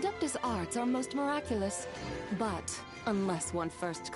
Seductus arts are most miraculous, but unless one first...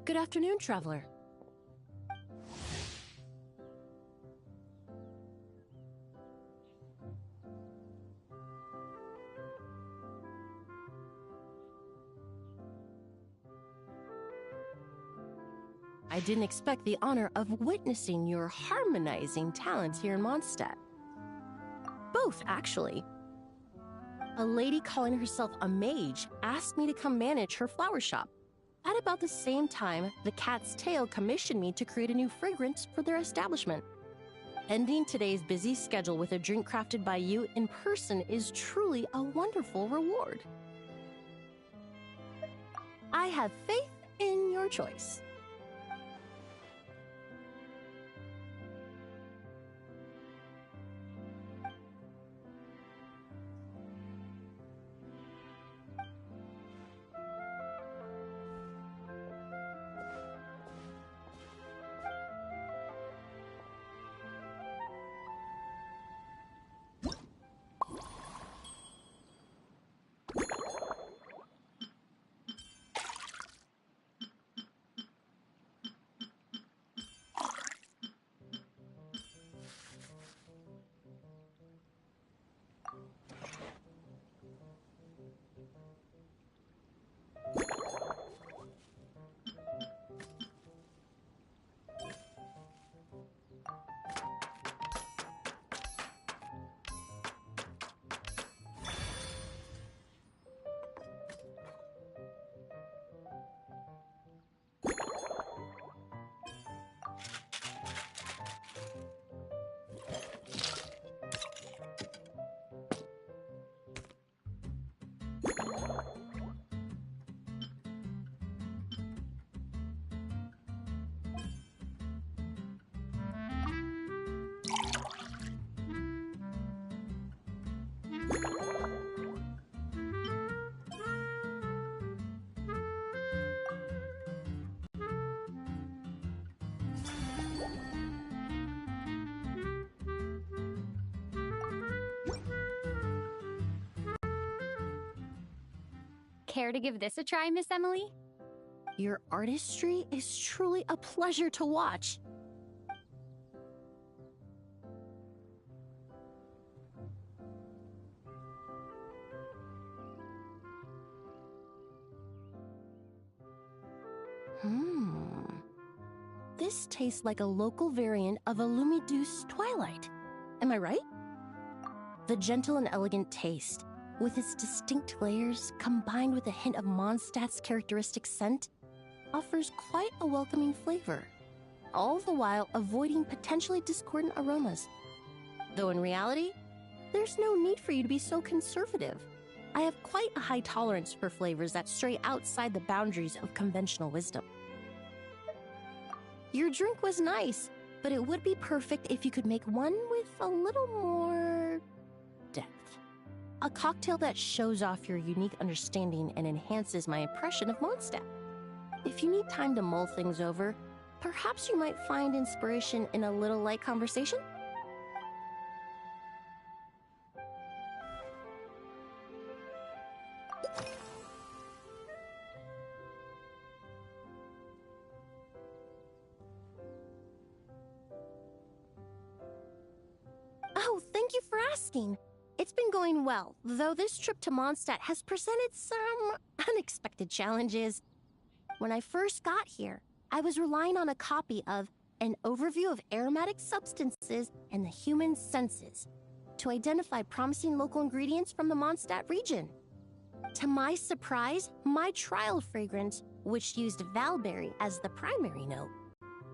Good afternoon, traveler. I didn't expect the honor of witnessing your harmonizing talents here in Mondstadt. Both, actually. A lady calling herself a mage asked me to come manage her flower shop. At about the same time, the Cat's Tail commissioned me to create a new fragrance for their establishment. Ending today's busy schedule with a drink crafted by you in person is truly a wonderful reward. I have faith in your choice. Care to give this a try, Miss Emily? Your artistry is truly a pleasure to watch. This tastes like a local variant of a Lumideuse Twilight. Am I right? The gentle and elegant taste, with its distinct layers combined with a hint of Mondstadt's characteristic scent, offers quite a welcoming flavor, all the while avoiding potentially discordant aromas. Though in reality, there's no need for you to be so conservative. I have quite a high tolerance for flavors that stray outside the boundaries of conventional wisdom. Your drink was nice, but it would be perfect if you could make one with a little more depth. A cocktail that shows off your unique understanding and enhances my impression of Mondstadt. If you need time to mull things over, perhaps you might find inspiration in a little light conversation? Oh, thank you for asking. It's been going well, though this trip to Mondstadt has presented some unexpected challenges. When I first got here, I was relying on a copy of An Overview of Aromatic Substances and the Human Senses to identify promising local ingredients from the Mondstadt region. To my surprise, my trial fragrance, which used valberry as the primary note,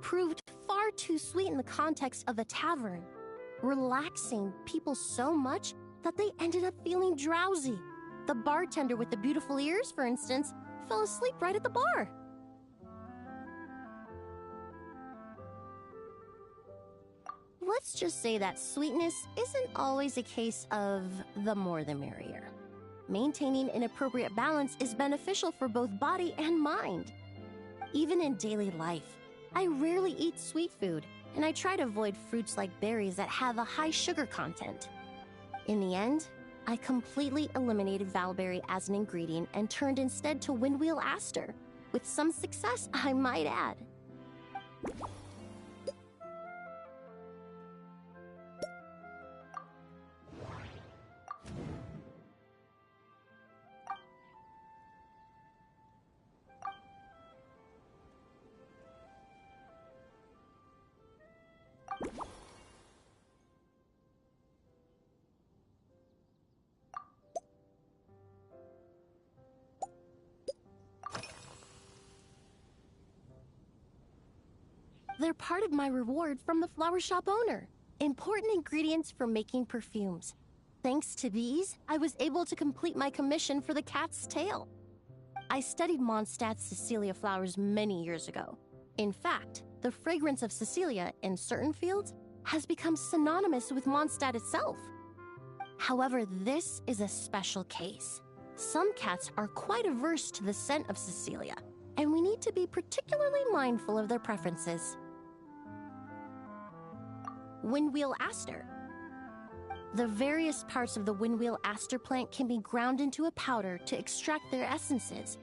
proved far too sweet in the context of a tavern, relaxing people so much that they ended up feeling drowsy. The bartender with the beautiful ears, for instance, fell asleep right at the bar. Let's just say that sweetness isn't always a case of the more the merrier. Maintaining an appropriate balance is beneficial for both body and mind. Even in daily life, I rarely eat sweet food, and I try to avoid fruits like berries that have a high sugar content. In the end, I completely eliminated valberry as an ingredient and turned instead to windwheel aster, with some success, I might add. They're part of my reward from the flower shop owner. Important ingredients for making perfumes. Thanks to these, I was able to complete my commission for the cat's tail. I studied Mondstadt's Cecilia flowers many years ago. In fact, the fragrance of Cecilia in certain fields has become synonymous with Mondstadt itself. However, this is a special case. Some cats are quite averse to the scent of Cecilia, and we need to be particularly mindful of their preferences. Windwheel aster. The various parts of the windwheel aster plant can be ground into a powder to extract their essences.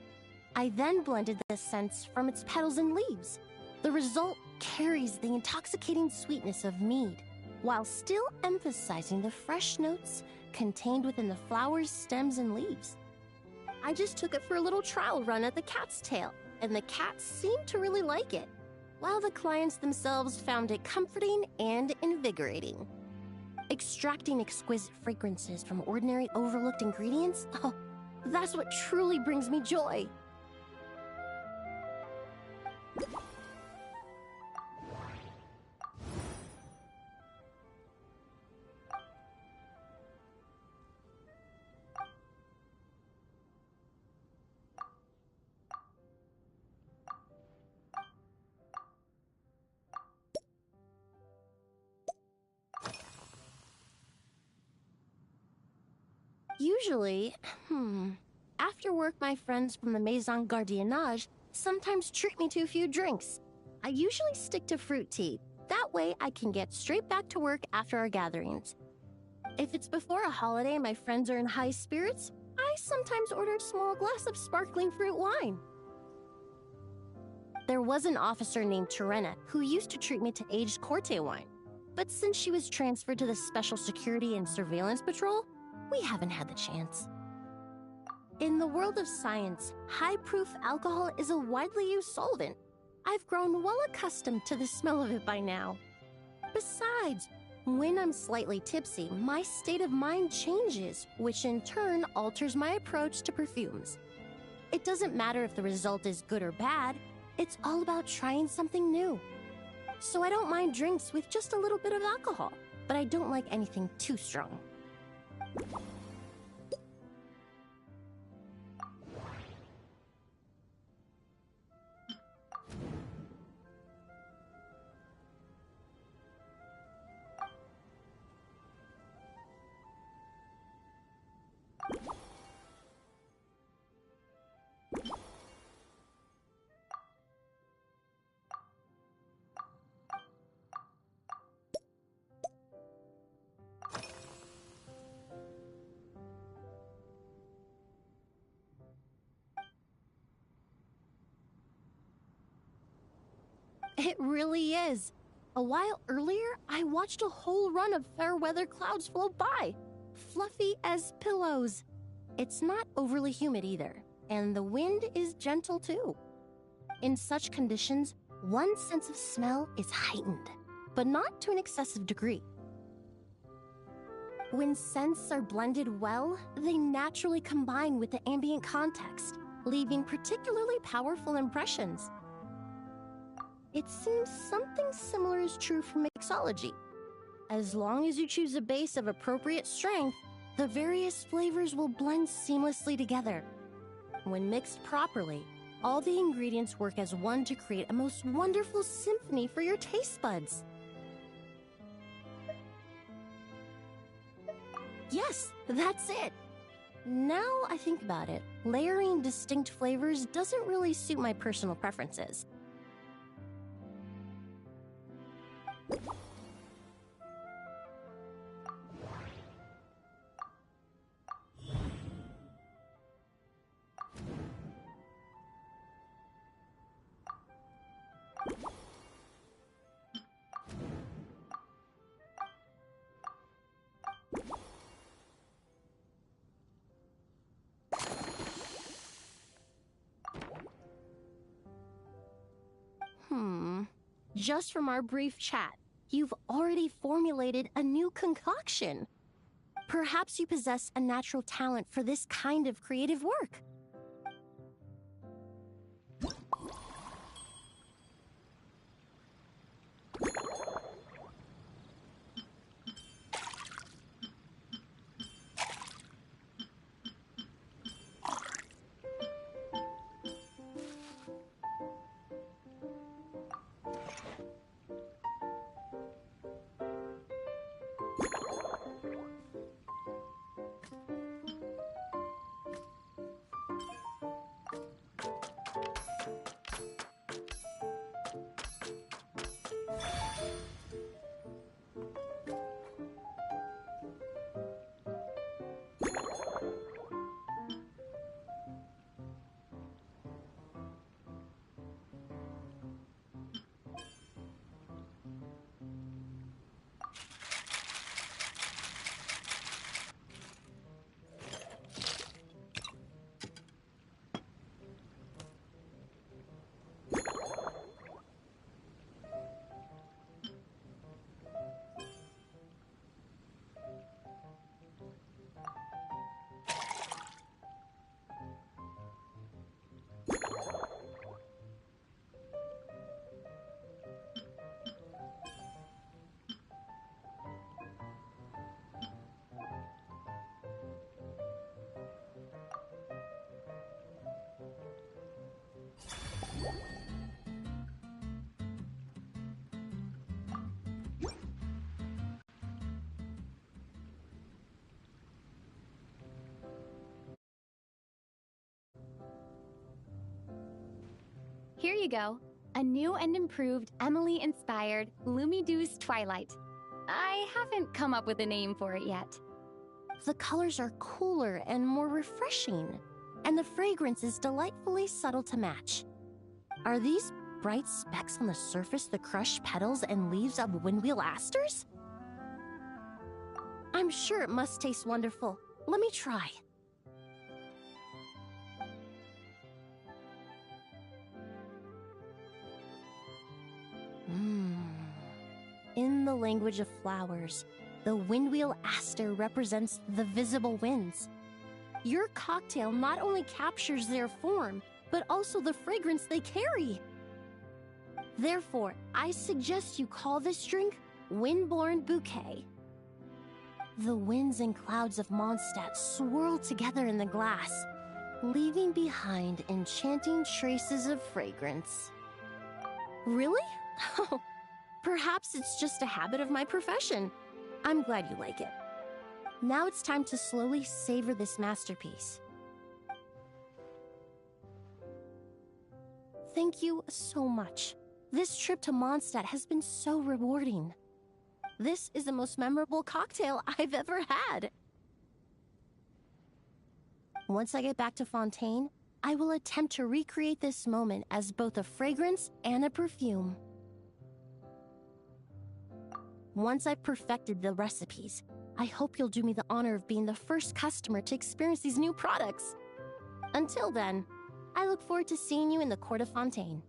I then blended the scents from its petals and leaves. The result carries the intoxicating sweetness of mead, while still emphasizing the fresh notes contained within the flower's stems and leaves. I just took it for a little trial run at the cat's tail, and the cats seemed to really like it, while the clients themselves found it comforting and invigorating. Extracting exquisite fragrances from ordinary overlooked ingredients? Oh, that's what truly brings me joy. Usually, after work, my friends from the Maison Gardiennage sometimes treat me to a few drinks. I usually stick to fruit tea. That way I can get straight back to work after our gatherings. If it's before a holiday and my friends are in high spirits, I sometimes order a small glass of sparkling fruit wine. There was an officer named Terena who used to treat me to aged Corte wine. But since she was transferred to the Special Security and Surveillance Patrol, we haven't had the chance. In the world of science, high-proof alcohol is a widely used solvent. I've grown well accustomed to the smell of it by now. Besides, when I'm slightly tipsy, my state of mind changes, which in turn alters my approach to perfumes. It doesn't matter if the result is good or bad, it's all about trying something new. So I don't mind drinks with just a little bit of alcohol, but I don't like anything too strong. It really is. A while earlier, I watched a whole run of fair weather clouds float by, fluffy as pillows. It's not overly humid either, and the wind is gentle too. In such conditions, one's sense of smell is heightened, but not to an excessive degree. When scents are blended well, they naturally combine with the ambient context, leaving particularly powerful impressions. It seems something similar is true for mixology. As long as you choose a base of appropriate strength, the various flavors will blend seamlessly together. When mixed properly, all the ingredients work as one to create a most wonderful symphony for your taste buds. Yes, that's it. Now I think about it, layering distinct flavors doesn't really suit my personal preferences. Just from our brief chat, you've already formulated a new concoction. Perhaps you possess a natural talent for this kind of creative work. Here you go. A new and improved Emily-inspired Lumideuse Twilight. I haven't come up with a name for it yet. The colors are cooler and more refreshing, and the fragrance is delightfully subtle to match. Are these bright specks on the surface the crushed petals and leaves of windwheel asters? I'm sure it must taste wonderful. Let me try. In the language of flowers, the windwheel aster represents the visible winds. Your cocktail not only captures their form, but also the fragrance they carry. Therefore, I suggest you call this drink Windborne Bouquet. The winds and clouds of Mondstadt swirl together in the glass, leaving behind enchanting traces of fragrance. Really? Perhaps it's just a habit of my profession. I'm glad you like it. Now it's time to slowly savor this masterpiece. Thank you so much. This trip to Mondstadt has been so rewarding. This is the most memorable cocktail I've ever had. Once I get back to Fontaine, I will attempt to recreate this moment as both a fragrance and a perfume. Once I've perfected the recipes, I hope you'll do me the honor of being the first customer to experience these new products. Until then, I look forward to seeing you in the Court of Fontaine.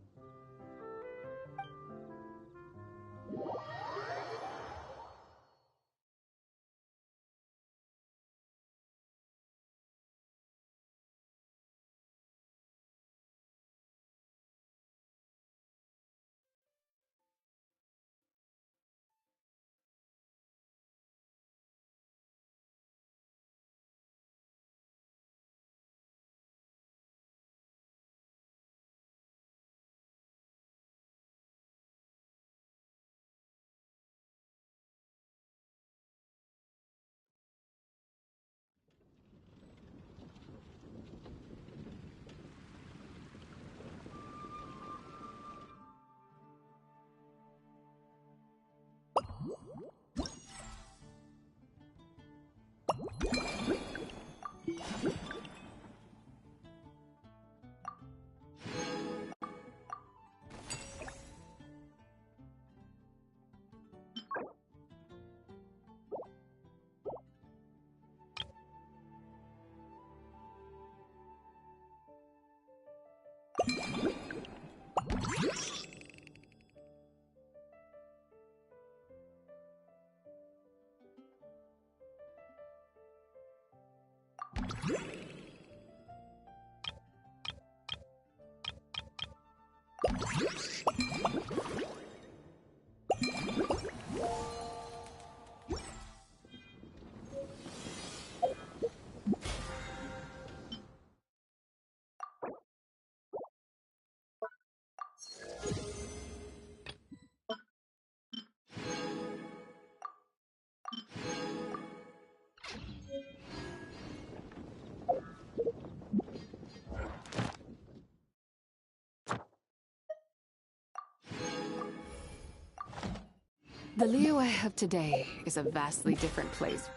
The Liyue of today is a vastly different place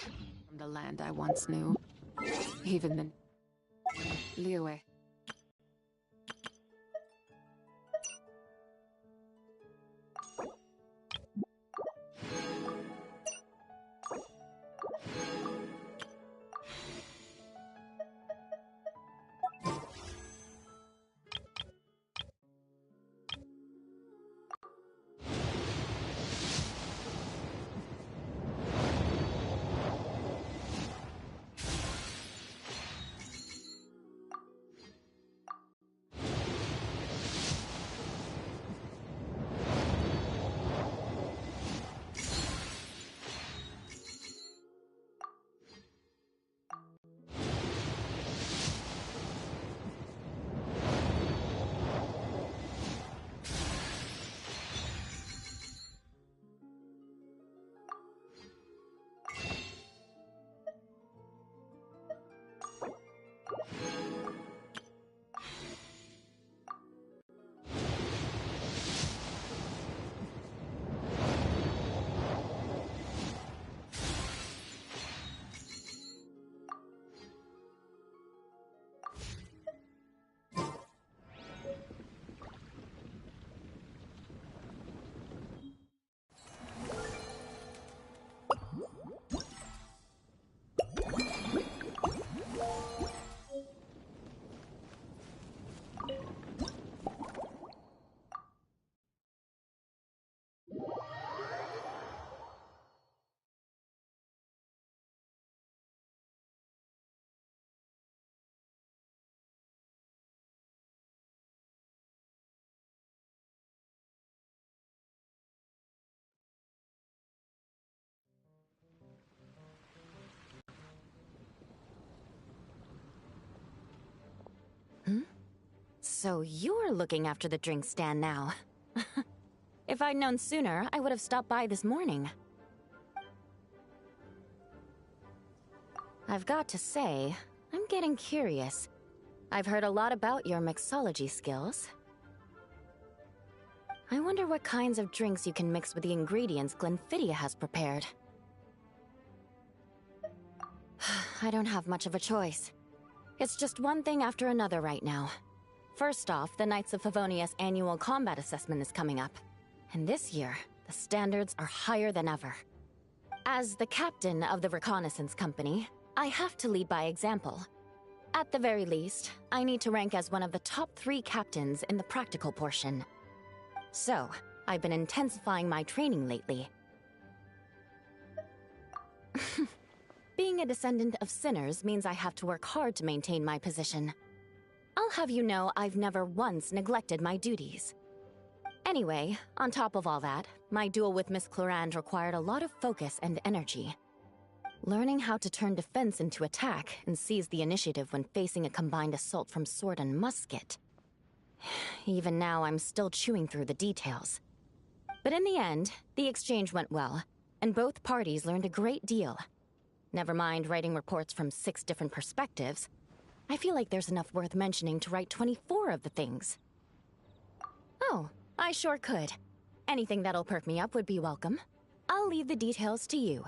from the land I once knew. Even the Liyue. So you're looking after the drink stand now. If I'd known sooner, I would have stopped by this morning. I've got to say, I'm getting curious. I've heard a lot about your mixology skills. I wonder what kinds of drinks you can mix with the ingredients Glenfiddich has prepared. I don't have much of a choice. It's just one thing after another right now. First off, the Knights of Favonius annual combat assessment is coming up. And this year, the standards are higher than ever. As the captain of the reconnaissance company, I have to lead by example. At the very least, I need to rank as one of the top 3 captains in the practical portion. So, I've been intensifying my training lately. Being a descendant of sinners means I have to work hard to maintain my position. I'll have you know I've never once neglected my duties. Anyway, on top of all that, my duel with Miss Clorand required a lot of focus and energy. Learning how to turn defense into attack and seize the initiative when facing a combined assault from sword and musket. Even now, I'm still chewing through the details. But in the end, the exchange went well, and both parties learned a great deal. Never mind writing reports from 6 different perspectives. I feel like there's enough worth mentioning to write 24 of the things. Oh, I sure could. Anything that'll perk me up would be welcome. I'll leave the details to you.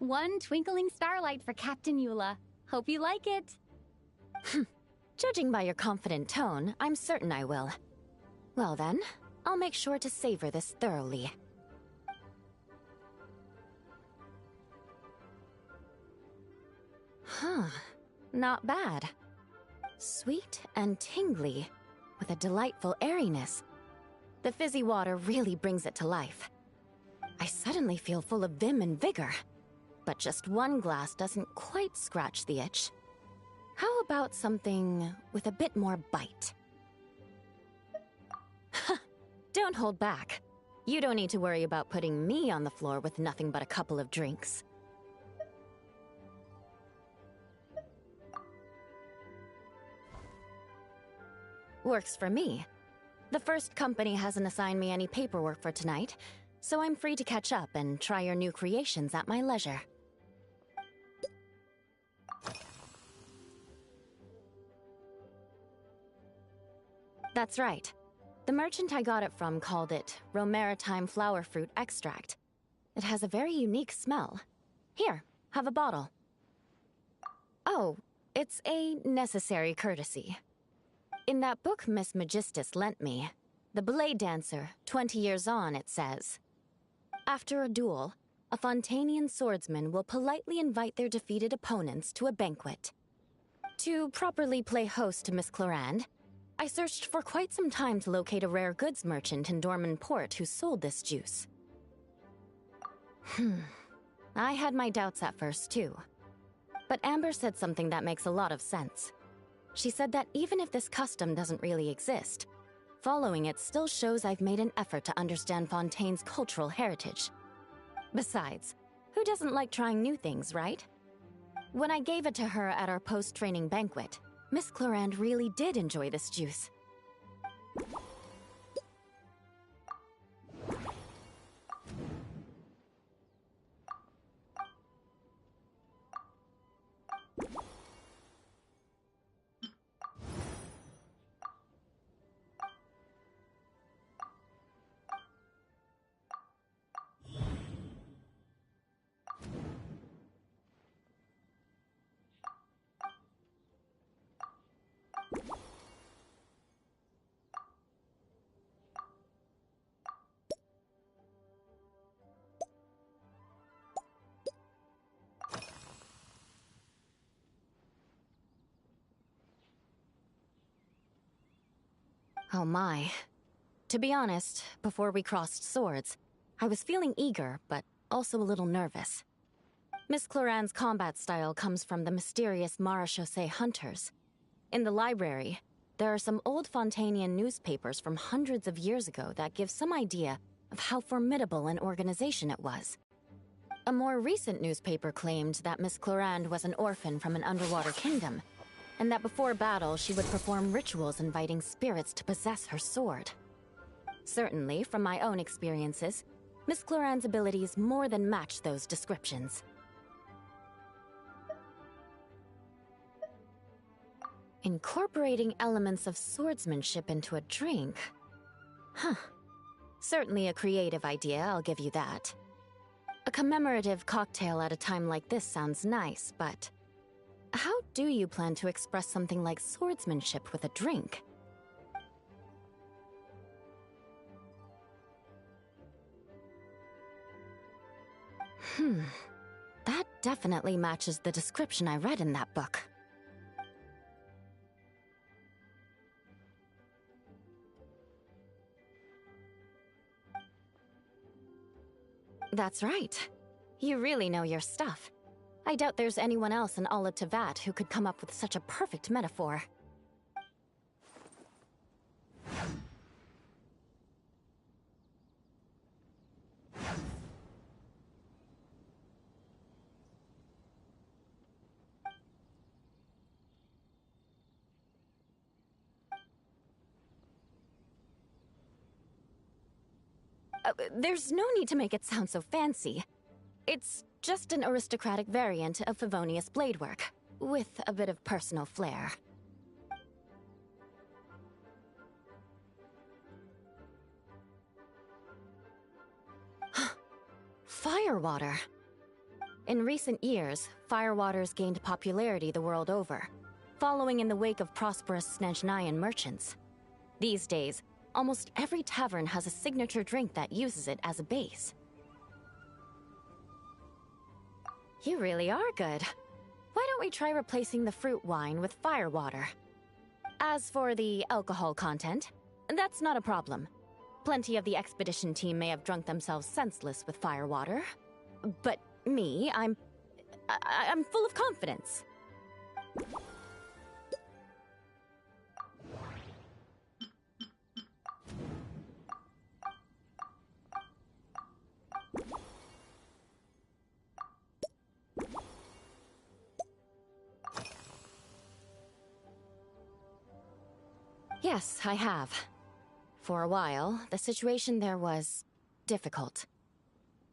One twinkling starlight for Captain Eula. Hope you like it. Judging by your confident tone, I'm certain I will. Well then, I'll make sure to savor this thoroughly. Huh, not bad. Sweet and tingly, with a delightful airiness. The fizzy water really brings it to life. I suddenly feel full of vim and vigor. But just one glass doesn't quite scratch the itch. How about something with a bit more bite? Don't hold back. You don't need to worry about putting me on the floor with nothing but a couple of drinks. Works for me. The first company hasn't assigned me any paperwork for tonight, so I'm free to catch up and try your new creations at my leisure. That's right. The merchant I got it from called it Romaritime Flower Fruit Extract. It has a very unique smell. Here, have a bottle. Oh, it's a necessary courtesy. In that book Miss Magistus lent me, The Blade Dancer, 20 Years On, it says, after a duel, a Fontanian swordsman will politely invite their defeated opponents to a banquet. To properly play host to Miss Clorinde, I searched for quite some time to locate a rare goods merchant in Dorman Port who sold this juice. I had my doubts at first, too. But Amber said something that makes a lot of sense. She said that even if this custom doesn't really exist, following it still shows I've made an effort to understand Fontaine's cultural heritage. Besides, who doesn't like trying new things, right? When I gave it to her at our post-training banquet, Miss Clorinde really did enjoy this juice. Oh my. To be honest, before we crossed swords, I was feeling eager, but also a little nervous. Miss Clorinde's combat style comes from the mysterious Marechaussee hunters. In the library, there are some old Fontanian newspapers from hundreds of years ago that give some idea of how formidable an organization it was. A more recent newspaper claimed that Miss Clorinde was an orphan from an underwater kingdom, and that before battle she would perform rituals inviting spirits to possess her sword. Certainly, from my own experiences, Miss Clorinde's abilities more than match those descriptions. Incorporating elements of swordsmanship into a drink? Huh. Certainly a creative idea, I'll give you that. A commemorative cocktail at a time like this sounds nice, but how do you plan to express something like swordsmanship with a drink? That definitely matches the description I read in that book. That's right. You really know your stuff. I doubt there's anyone else in all of Tevat who could come up with such a perfect metaphor. There's no need to make it sound so fancy. It's just an aristocratic variant of Favonius bladework, with a bit of personal flair. Firewater. In recent years, firewaters gained popularity the world over, following in the wake of prosperous Snezhnayan merchants. These days, almost every tavern has a signature drink that uses it as a base. You really are good. Why don't we try replacing the fruit wine with firewater? As for the alcohol content, that's not a problem. Plenty of the expedition team may have drunk themselves senseless with firewater. But me, I'm full of confidence. Yes, I have. For a while, the situation there was difficult.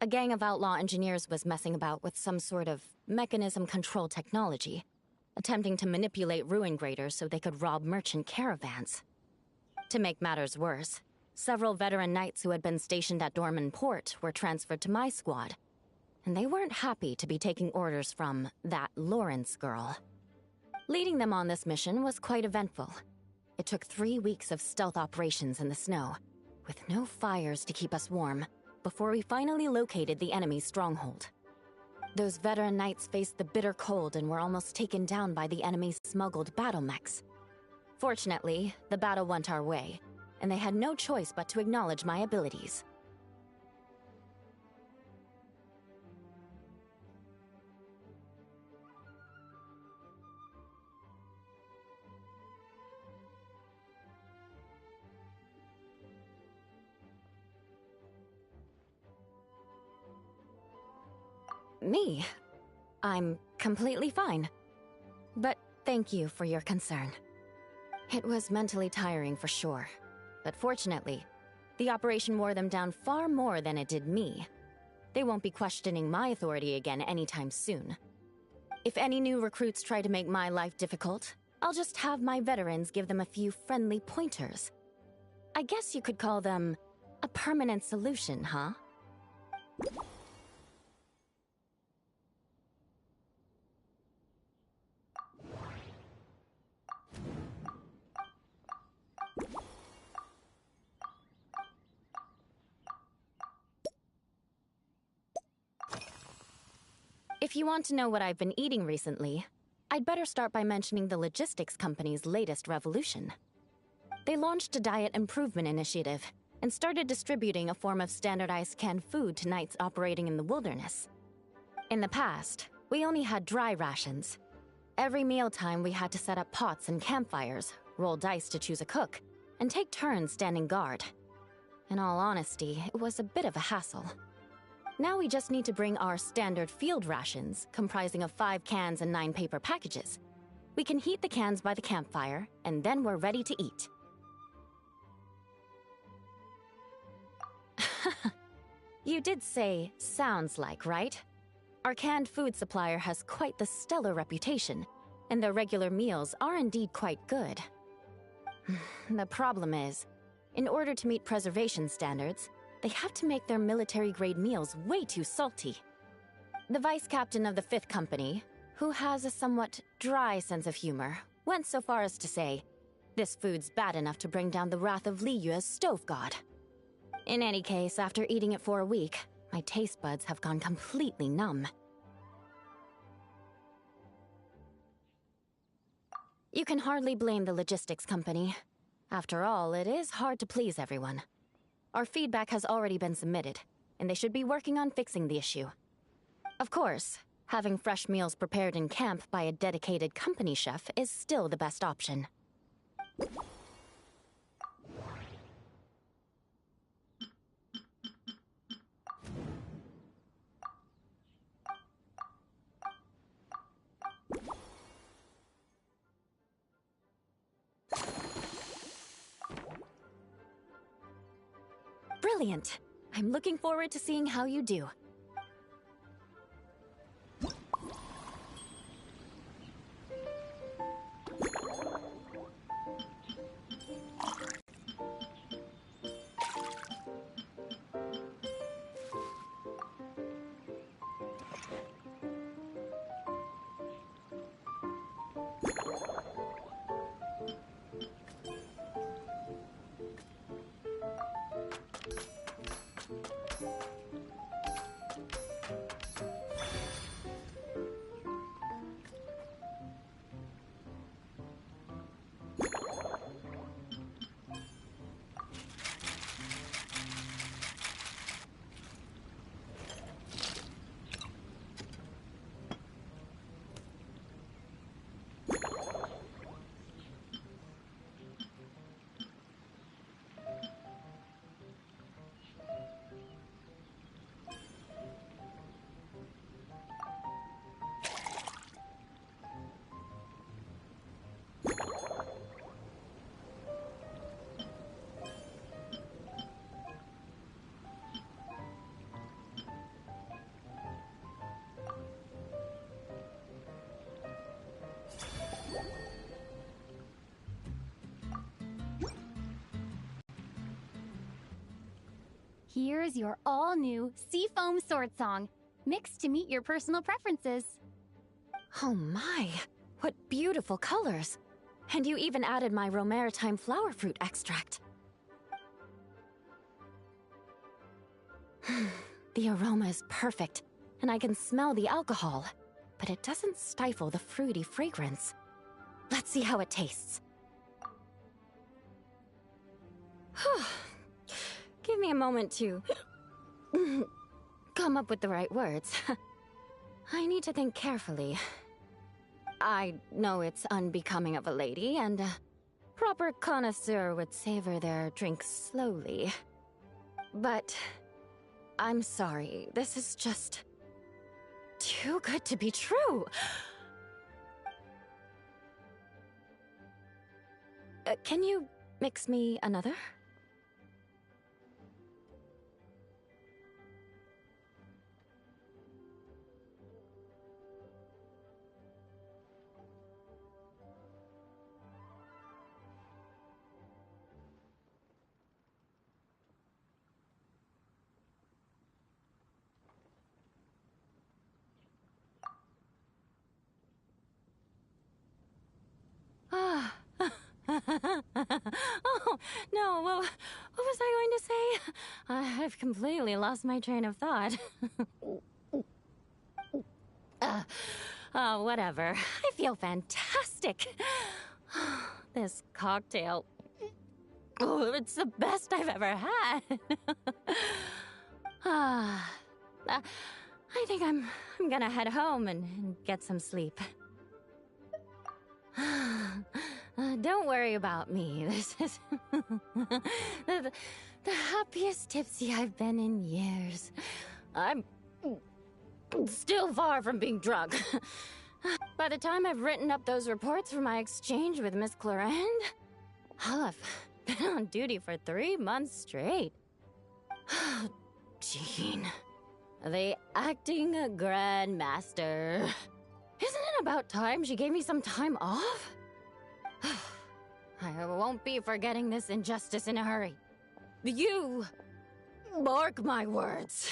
A gang of outlaw engineers was messing about with some sort of mechanism control technology, attempting to manipulate ruin graders so they could rob merchant caravans. To make matters worse, several veteran knights who had been stationed at Dorman Port were transferred to my squad, and they weren't happy to be taking orders from that Lawrence girl. Leading them on this mission was quite eventful. It took 3 weeks of stealth operations in the snow, with no fires to keep us warm, before we finally located the enemy's stronghold. Those veteran knights faced the bitter cold and were almost taken down by the enemy's smuggled battle mechs. Fortunately, the battle went our way, and they had no choice but to acknowledge my abilities. Me? I'm completely fine. But thank you for your concern. It was mentally tiring for sure. But fortunately, the operation wore them down far more than it did me. They won't be questioning my authority again anytime soon. If any new recruits try to make my life difficult, I'll just have my veterans give them a few friendly pointers. I guess you could call them a permanent solution, huh? If you want to know what I've been eating recently, I'd better start by mentioning the logistics company's latest revolution. They launched a diet improvement initiative and started distributing a form of standardized canned food to knights operating in the wilderness. In the past, we only had dry rations. Every mealtime we had to set up pots and campfires, roll dice to choose a cook, and take turns standing guard. In all honesty, it was a bit of a hassle. Now we just need to bring our standard field rations, comprising of 5 cans and 9 paper packages. We can heat the cans by the campfire, and then we're ready to eat. You did say, sounds like, right? Our canned food supplier has quite the stellar reputation, and their regular meals are indeed quite good. The problem is, in order to meet preservation standards, they have to make their military-grade meals way too salty. The vice captain of the 5th Company, who has a somewhat dry sense of humor, went so far as to say, this food's bad enough to bring down the wrath of Liyue's stove god. In any case, after eating it for a week, my taste buds have gone completely numb. You can hardly blame the logistics company. After all, it is hard to please everyone. Our feedback has already been submitted, and they should be working on fixing the issue. Of course, having fresh meals prepared in camp by a dedicated company chef is still the best option. Brilliant! I'm looking forward to seeing how you do. Here's your all-new Seafoam Sword Song, mixed to meet your personal preferences. Oh my, what beautiful colors! And you even added my romaritime flower fruit extract. The aroma is perfect, and I can smell the alcohol, but it doesn't stifle the fruity fragrance. Let's see how it tastes. Give me a moment to come up with the right words. I need to think carefully. I know it's unbecoming of a lady, and a proper connoisseur would savor their drinks slowly. But I'm sorry, this is just too good to be true. Can you mix me another? Ah. Oh, no, what was I going to say? I've completely lost my train of thought. Whatever. I feel fantastic. This cocktail... Oh, it's the best I've ever had. I think I'm gonna head home and get some sleep. Don't worry about me. This is the happiest tipsy I've been in years. I'm still far from being drunk. By the time I've written up those reports for my exchange with Miss Clarand, I'll have been on duty for 3 months straight. Jean, the acting grandmaster. Isn't it about time she gave me some time off? I won't be forgetting this injustice in a hurry. You mark my words.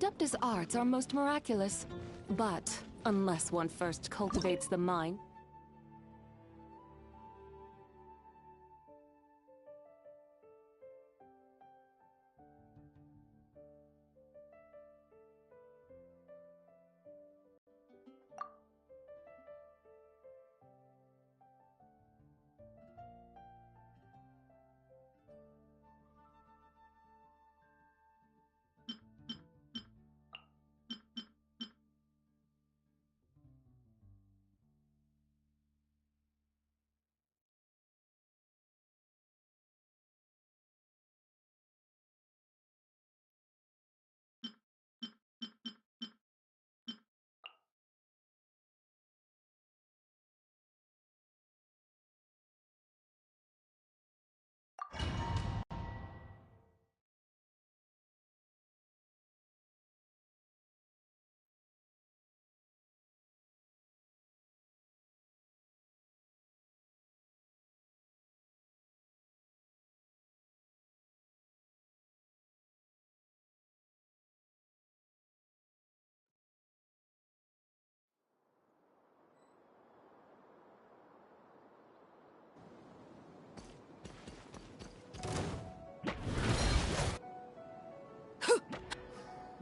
Adeptus arts are most miraculous. But, unless one first cultivates the mind...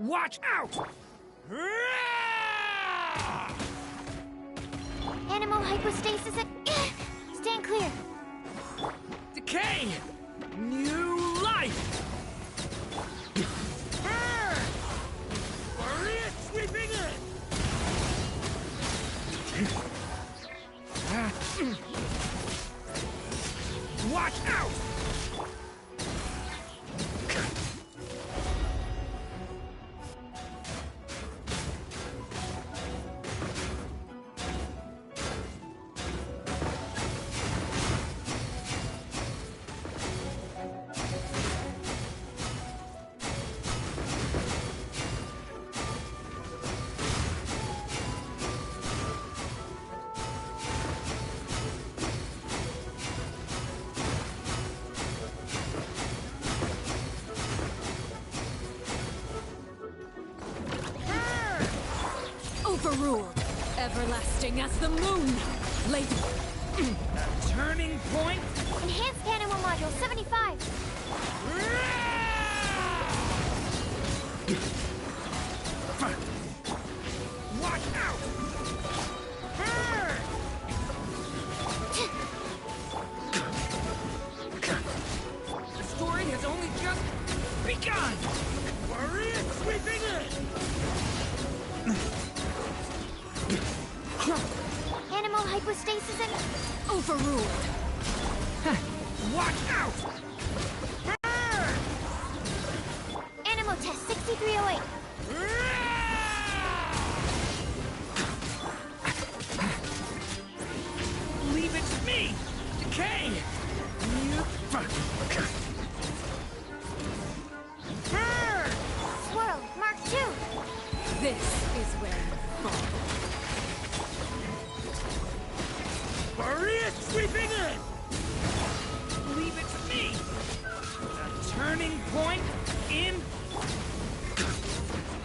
Watch out! Animal hypostasis and... Stand clear. Decay! New life! Warrior sweeping in! Watch out! Overruled. Everlasting as the moon. Late. Turning point? Enhanced animal module 75. Watch out! The story has only just begun! Warrior sweeping in! Animal hypostasis and... Overruled. Watch out! Animal test 6308. Leave it to me! Decay! Swirl, Mark 2. This is where you fall. Warrior sweeping in! Leave it to me! The turning point in...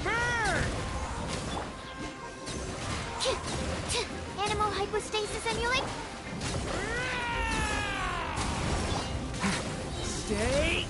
Burn! Animal hypostasis emulate. Stay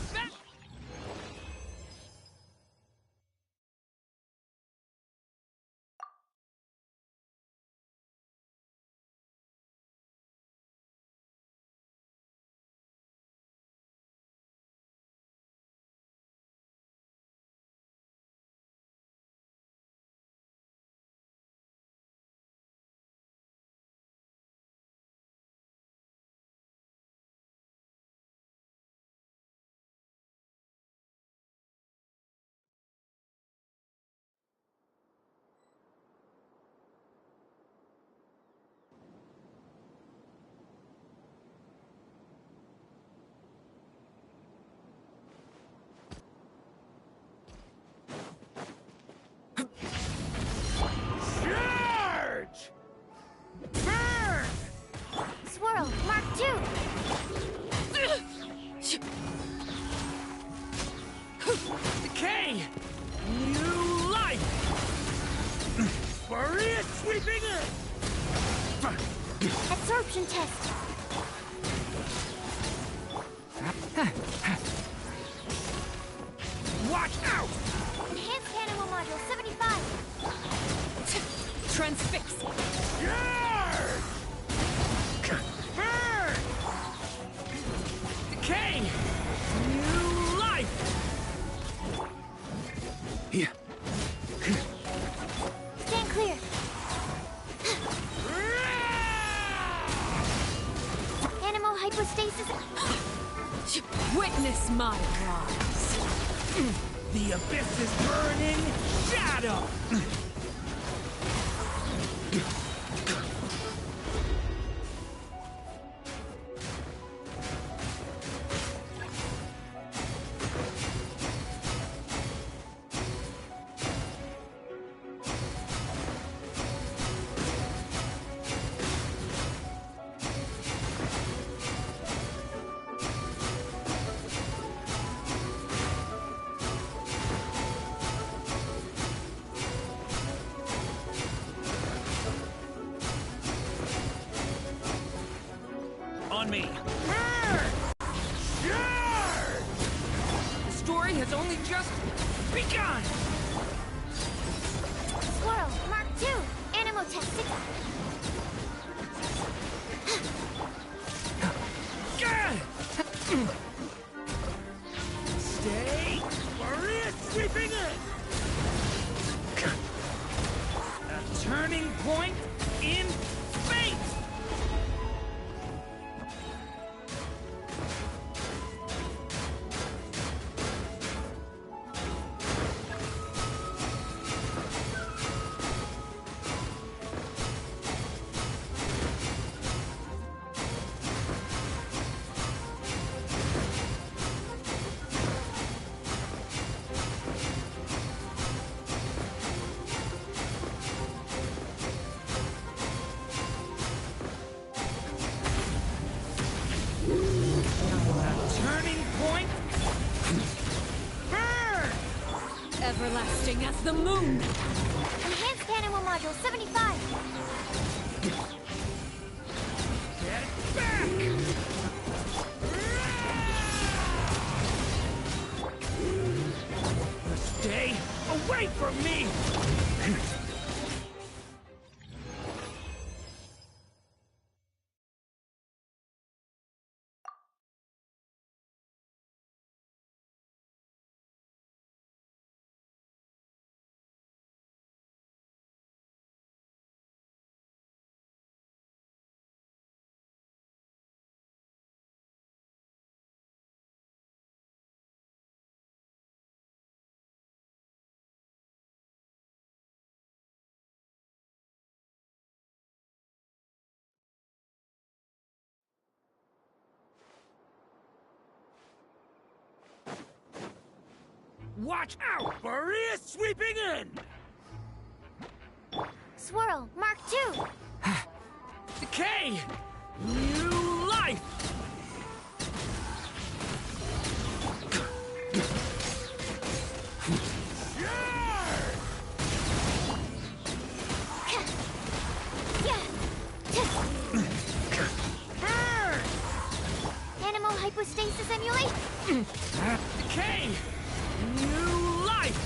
Furious sweeping in! Absorption test. Watch out! Enhanced animal module 75. Transfix. Yarr! Burn! Decay! New life! Yeah. Stand clear. Animal hypostasis. Witness my rise. The abyss is burning shadow! On me. Burn! Yarr! The story has only just begun! Squirrel. Mark 2. Animal test 6. Gah! Stay furious sweeping in! A turning point in fate! Turning point. Burn! Everlasting as the moon. Enhanced animal module 75. Get back! Stay away from me! Watch out! Maria sweeping in! Swirl. Mark 2. Decay! New life! Animal hypostasis emulate. Decay! New life!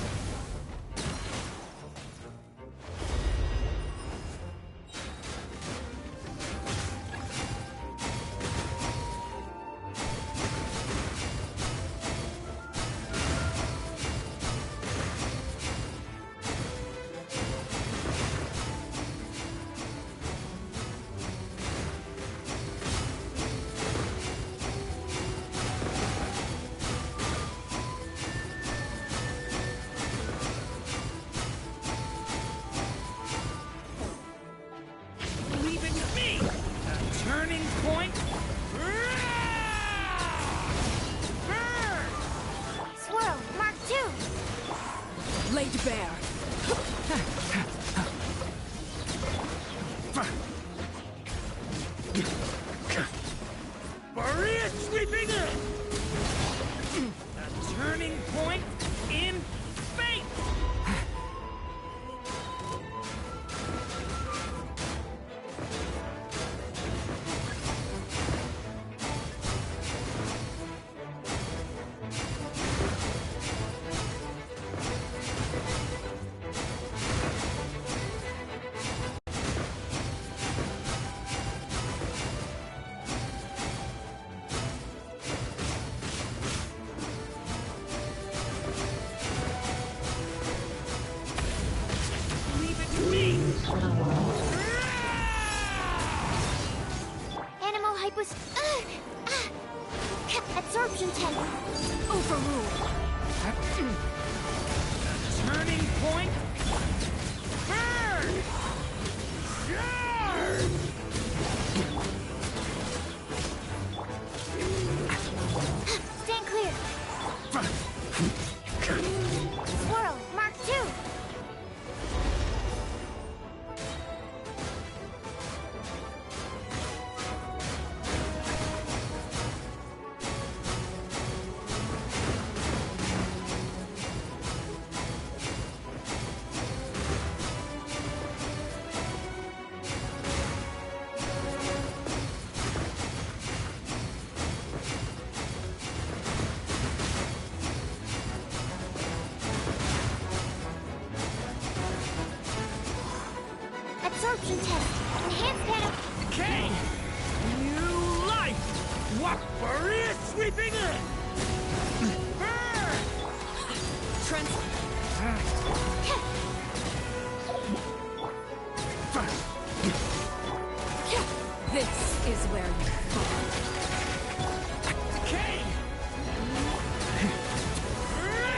was... Absorption test. Overruled. Turning point. Burn! Charge! Stand clear. Swirl, Mark 2. Absorption test. Enhanced panic. Okay! New life! Wakbaria sweeping in! Burn! This is where you fall. Decay! Burn!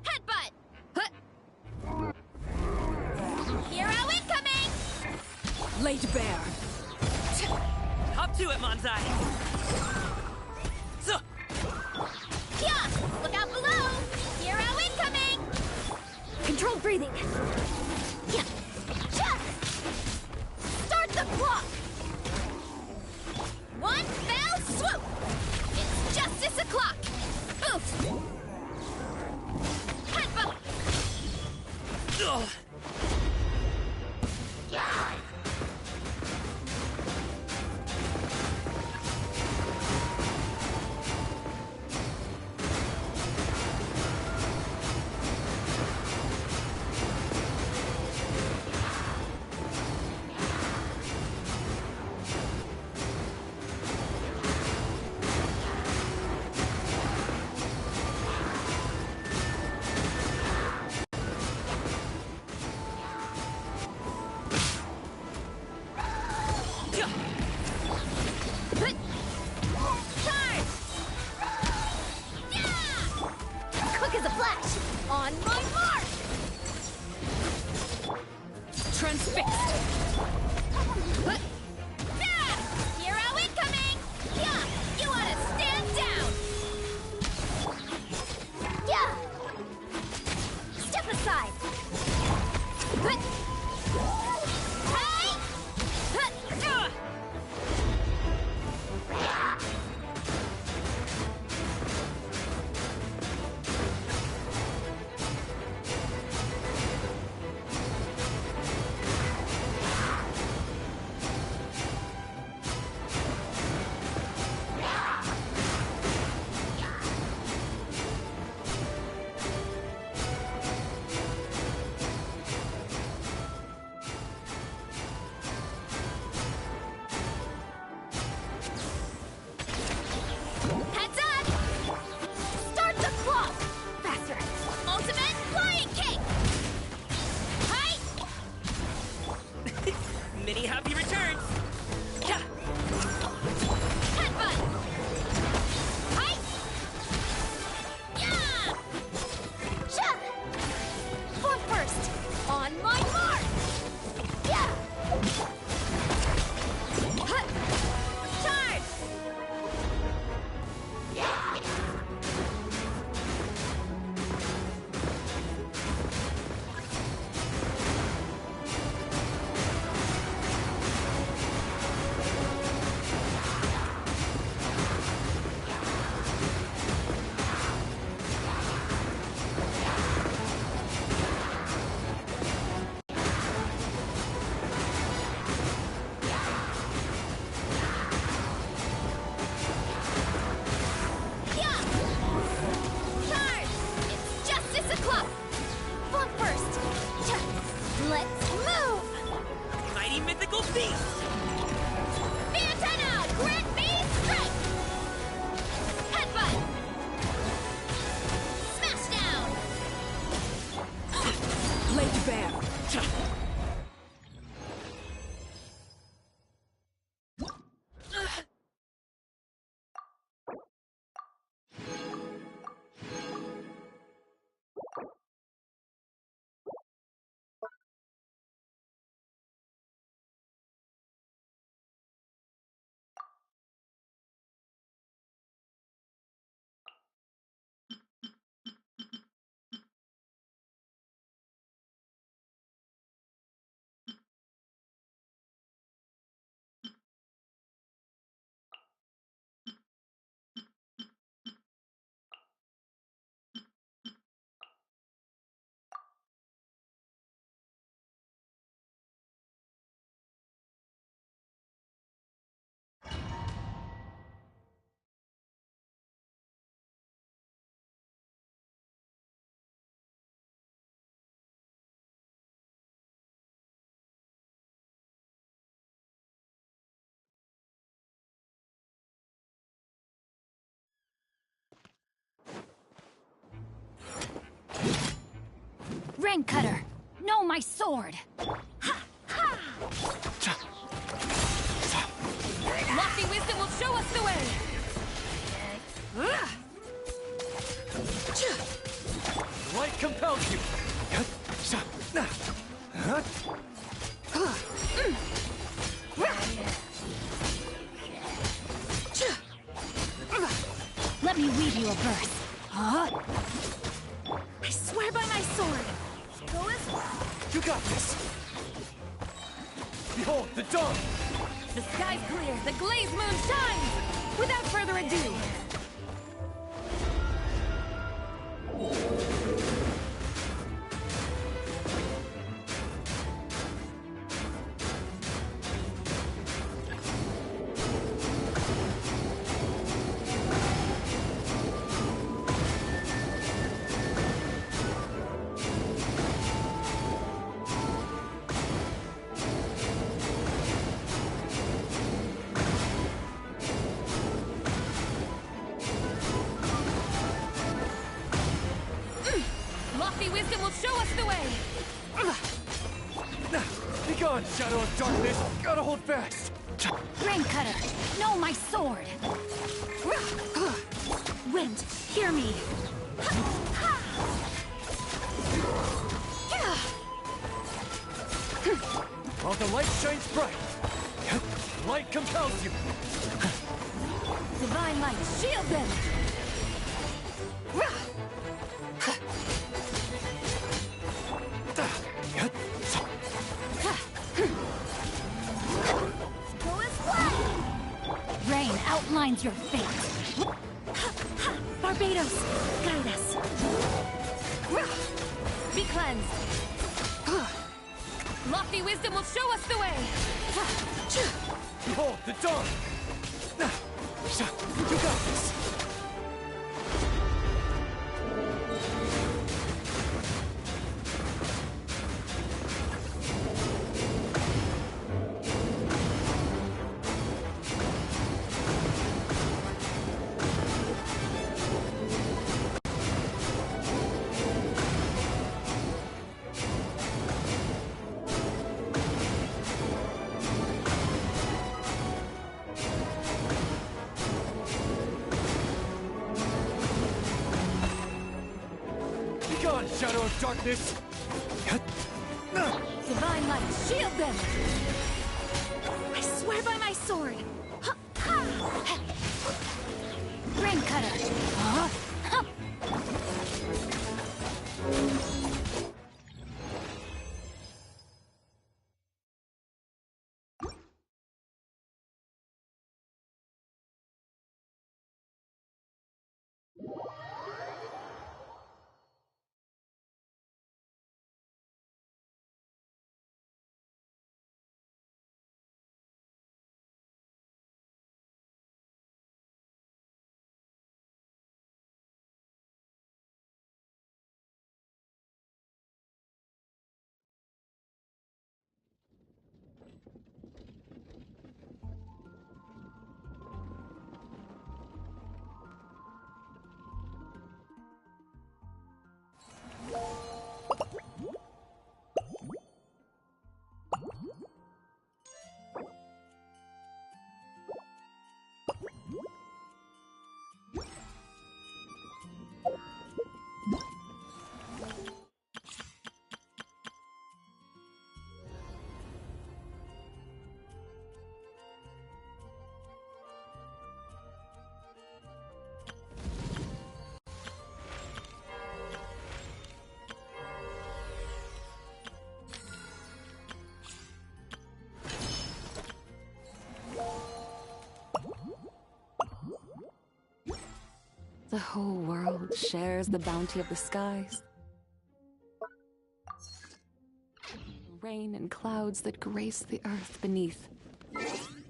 Headbutt! Hero incoming! Laid bare. Up to it, Manzai! So, Yeah! Look out below! Hero incoming! Controlled breathing. Yeah! Check! Start the clock! One fell swoop! It's justice o'clock! Oof! Headbutt! ugh. Charge! Yeah! Quick as a flash! On my mark! Transfixed. Yeah! Hero incoming! Yeah! You ought to stand down! Yeah! Step aside! Hey! Many happy returns! Yeah. Headbutt! Height! Yeah! Cha! Form first! On my mark! Yeah! Hut! Charge! Let's move! Mighty mythical beast! Antenna! Grant me strike! Headbutt! Smash down! Lake Bear! Rain Cutter! No, my sword! Lofty wisdom will show us the way! Light compels you! Let me weave you a verse. I swear by my sword! You got this! Behold, the dawn! The sky's clear, the glazed moon shines! Without further ado, lofty wisdom will show us the way! Be gone, shadow of darkness! Gotta hold fast! Rain Cutter, no, my sword! Wind, hear me! While the light shines bright, light compels you! Divine light, shield them! Rain outlines your fate. Barbados, guide us. Be cleansed. Lofty wisdom will show us the way. Behold, the dawn! You got this! on, Shadow of Darkness! Divine light, shield them! I swear by my sword! Rain cutter! The whole world shares the bounty of the skies. Rain and clouds that grace the earth beneath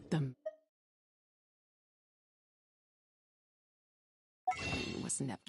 them. Was never.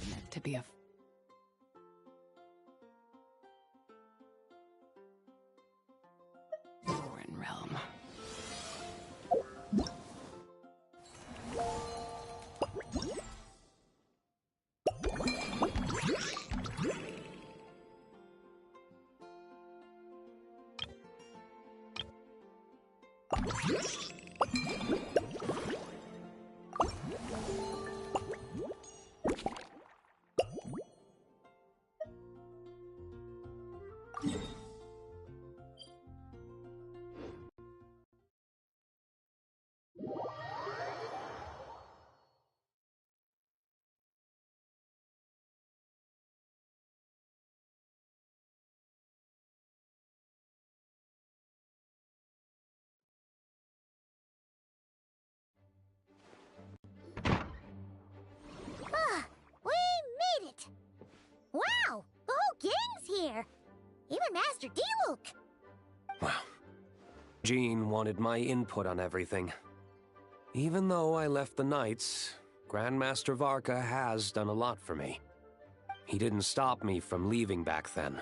Meant to be a foreign realm. We made it! Wow! The whole gang's here! Even Master D-Luke! Wow. Jean wanted my input on everything. Even though I left the Knights, Grandmaster VARKA has done a lot for me. He didn't stop me from leaving back then,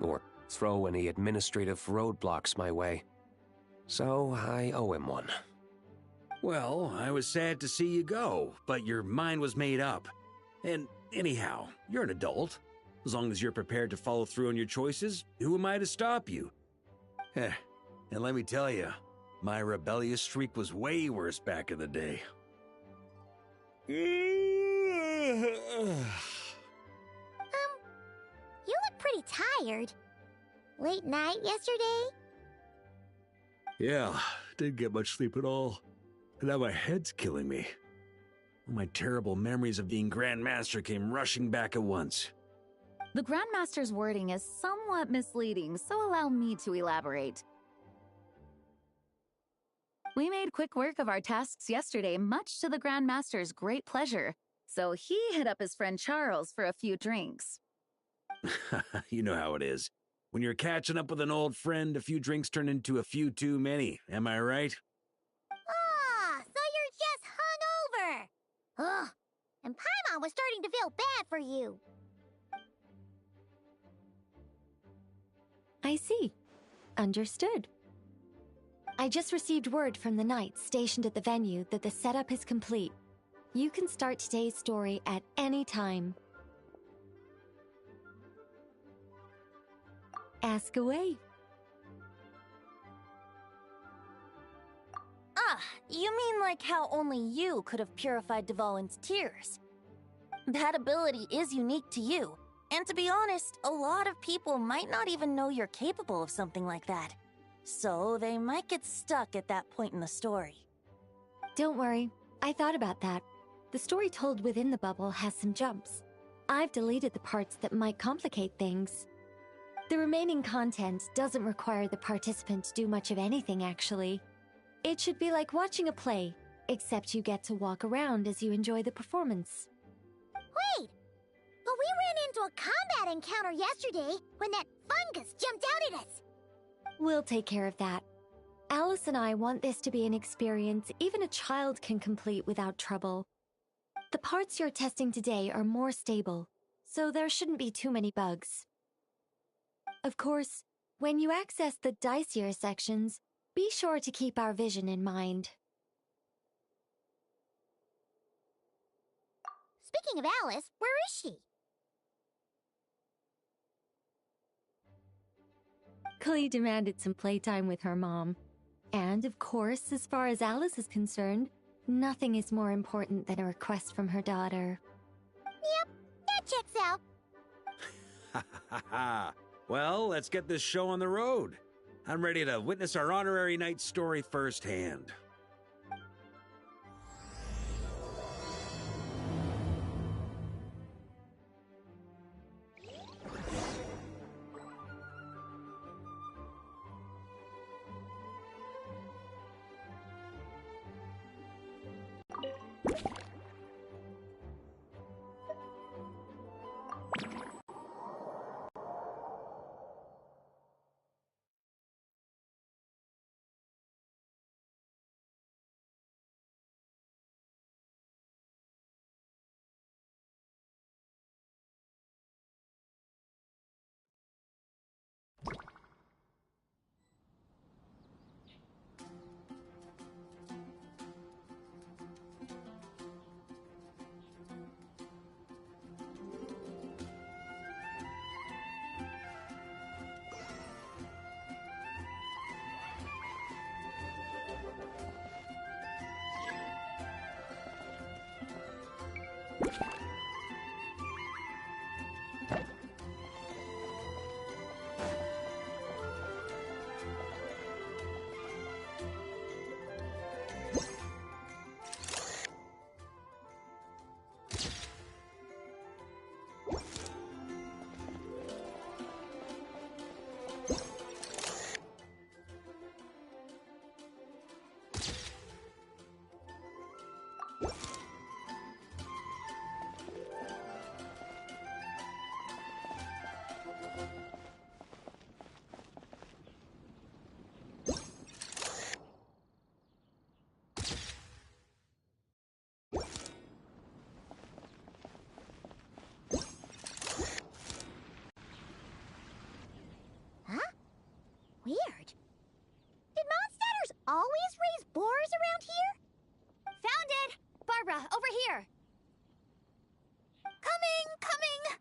or throw any administrative roadblocks my way. So I owe him one. Well, I was sad to see you go, but your mind was made up. And anyhow, you're an adult. As long as you're prepared to follow through on your choices, who am I to stop you? Heh, and let me tell you, my rebellious streak was way worse back in the day. You look pretty tired. Late night yesterday? Yeah, didn't get much sleep at all. And now my head's killing me. My terrible memories of being Grandmaster came rushing back at once. The Grandmaster's wording is somewhat misleading, so allow me to elaborate. We made quick work of our tasks yesterday, much to the Grand Master's great pleasure. So he hit up his friend Charles for a few drinks. You know how it is. When you're catching up with an old friend, a few drinks turn into a few too many. Am I right? Ah, so you're just hungover. Ugh, and Paimon was starting to feel bad for you. I see. Understood. I just received word from the knights stationed at the venue that the setup is complete. You can start today's story at any time. Ask away. Ah, you mean like how only you could have purified Dvalin's tears? That ability is unique to you, and to be honest, a lot of people might not even know you're capable of something like that. So they might get stuck at that point in the story. Don't worry, I thought about that. The story told within the bubble has some jumps. I've deleted the parts that might complicate things. The remaining content doesn't require the participant to do much of anything, actually. It should be like watching a play, except you get to walk around as you enjoy the performance. Wait! But we ran into a combat encounter yesterday when that fungus jumped out at us! We'll take care of that. Alice and I want this to be an experience even a child can complete without trouble. The parts you're testing today are more stable, so there shouldn't be too many bugs. Of course, when you access the dicier sections, be sure to keep our vision in mind. Speaking of Alice, where is she? Klee demanded some playtime with her mom. And, of course, as far as Alice is concerned, nothing is more important than a request from her daughter. Yep, that checks out. Ha ha ha! Well, let's get this show on the road. I'm ready to witness our honorary knight's story firsthand. Weird. Did monsters always raise boars around here? Found it! Barbara, over here! Coming!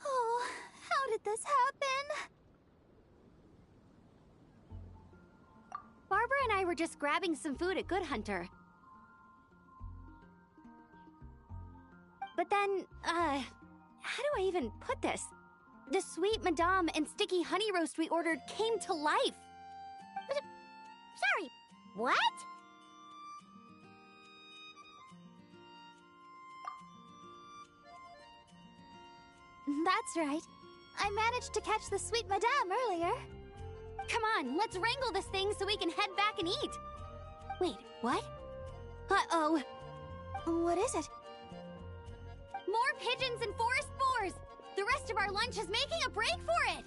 Oh, how did this happen? Barbara and I were just grabbing some food at Good Hunter. But then, how do I even put this? The sweet madame and sticky honey roast we ordered came to life. Sorry, what? That's right. I managed to catch the sweet madame earlier. Come on, let's wrangle this thing so we can head back and eat. Wait, what? Uh-oh. What is it? More pigeons and forest boars! The rest of our lunch is making a break for it!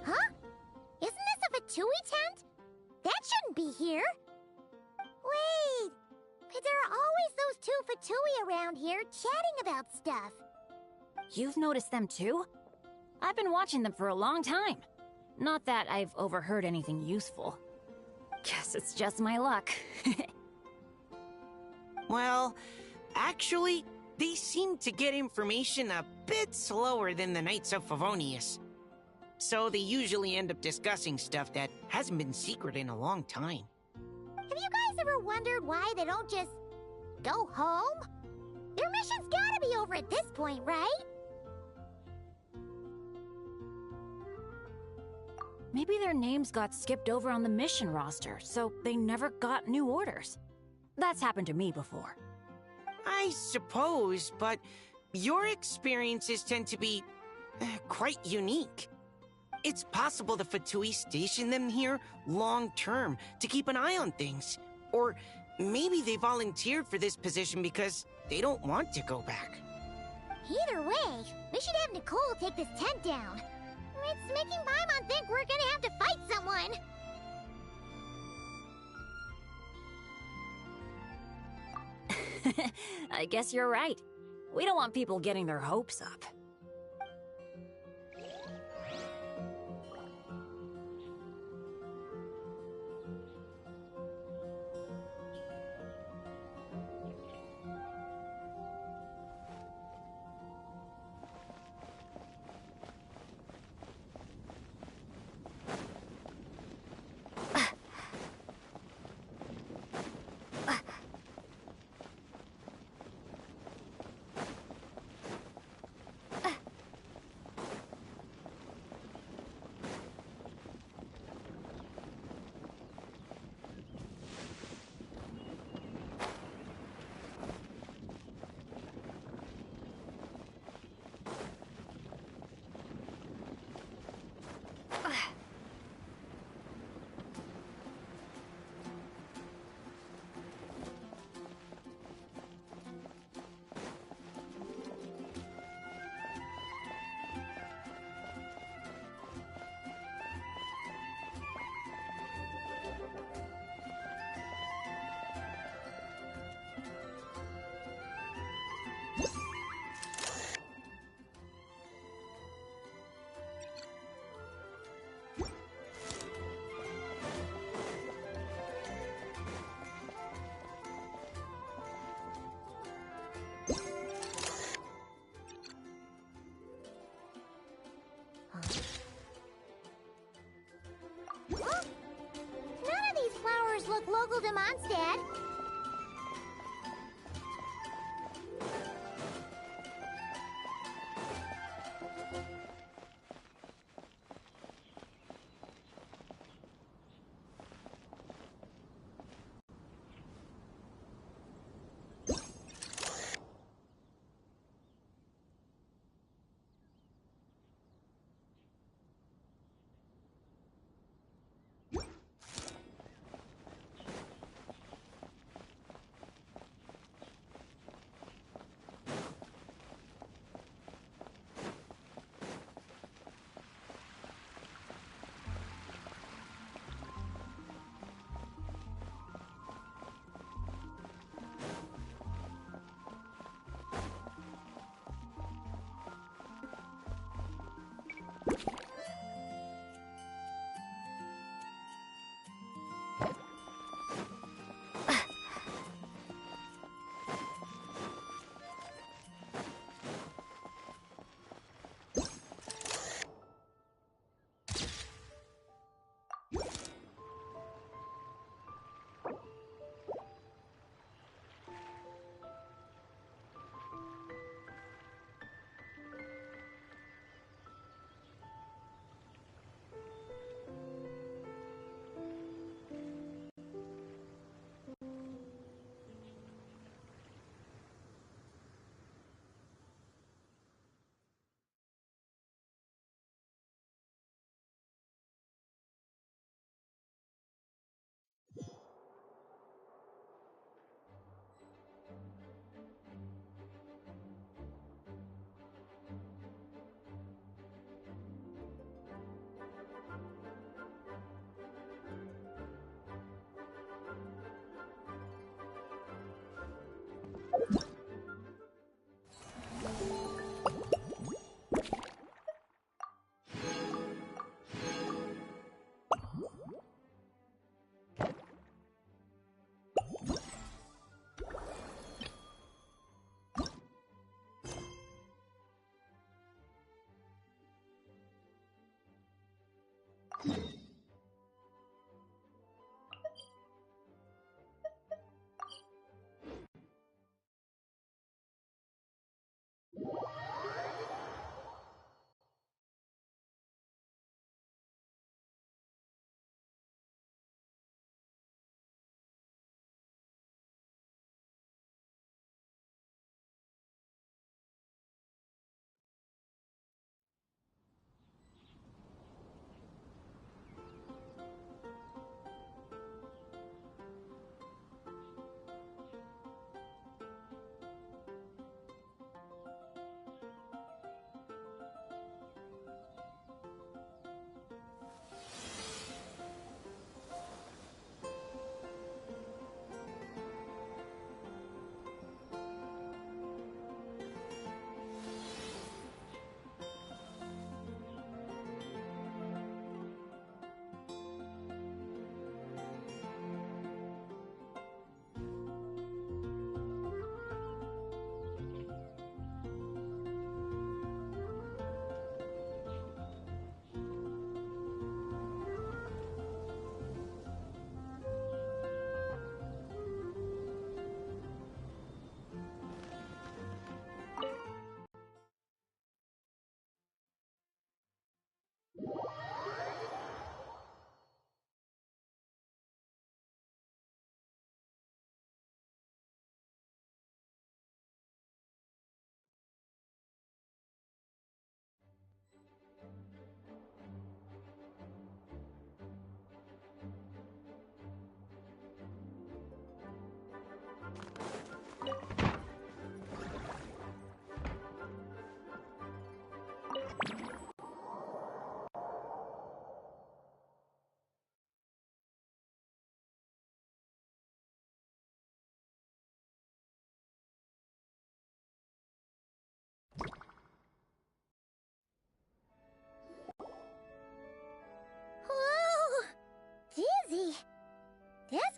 Huh? Isn't this a Fatui tent? That shouldn't be here. Wait, but there are always those two Fatui around here chatting about stuff. You've noticed them too? I've been watching them for a long time. Not that I've overheard anything useful. Guess it's just my luck. Well, actually, they seem to get information a bit slower than the Knights of Favonius. So they usually end up discussing stuff that hasn't been secret in a long time. Have you guys ever wondered why they don't just go home? Their mission's gotta be over at this point, right? Maybe their names got skipped over on the mission roster, so they never got new orders. That's happened to me before. I suppose, but your experiences tend to be quite unique. It's possible the Fatui stationed them here long-term to keep an eye on things. Or maybe they volunteered for this position because they don't want to go back. Either way, we should have Nicole take this tent down. It's making Paimon think we're gonna have to fight someone. I guess you're right. We don't want people getting their hopes up. Huh? None of these flowers look local to Mondstadt.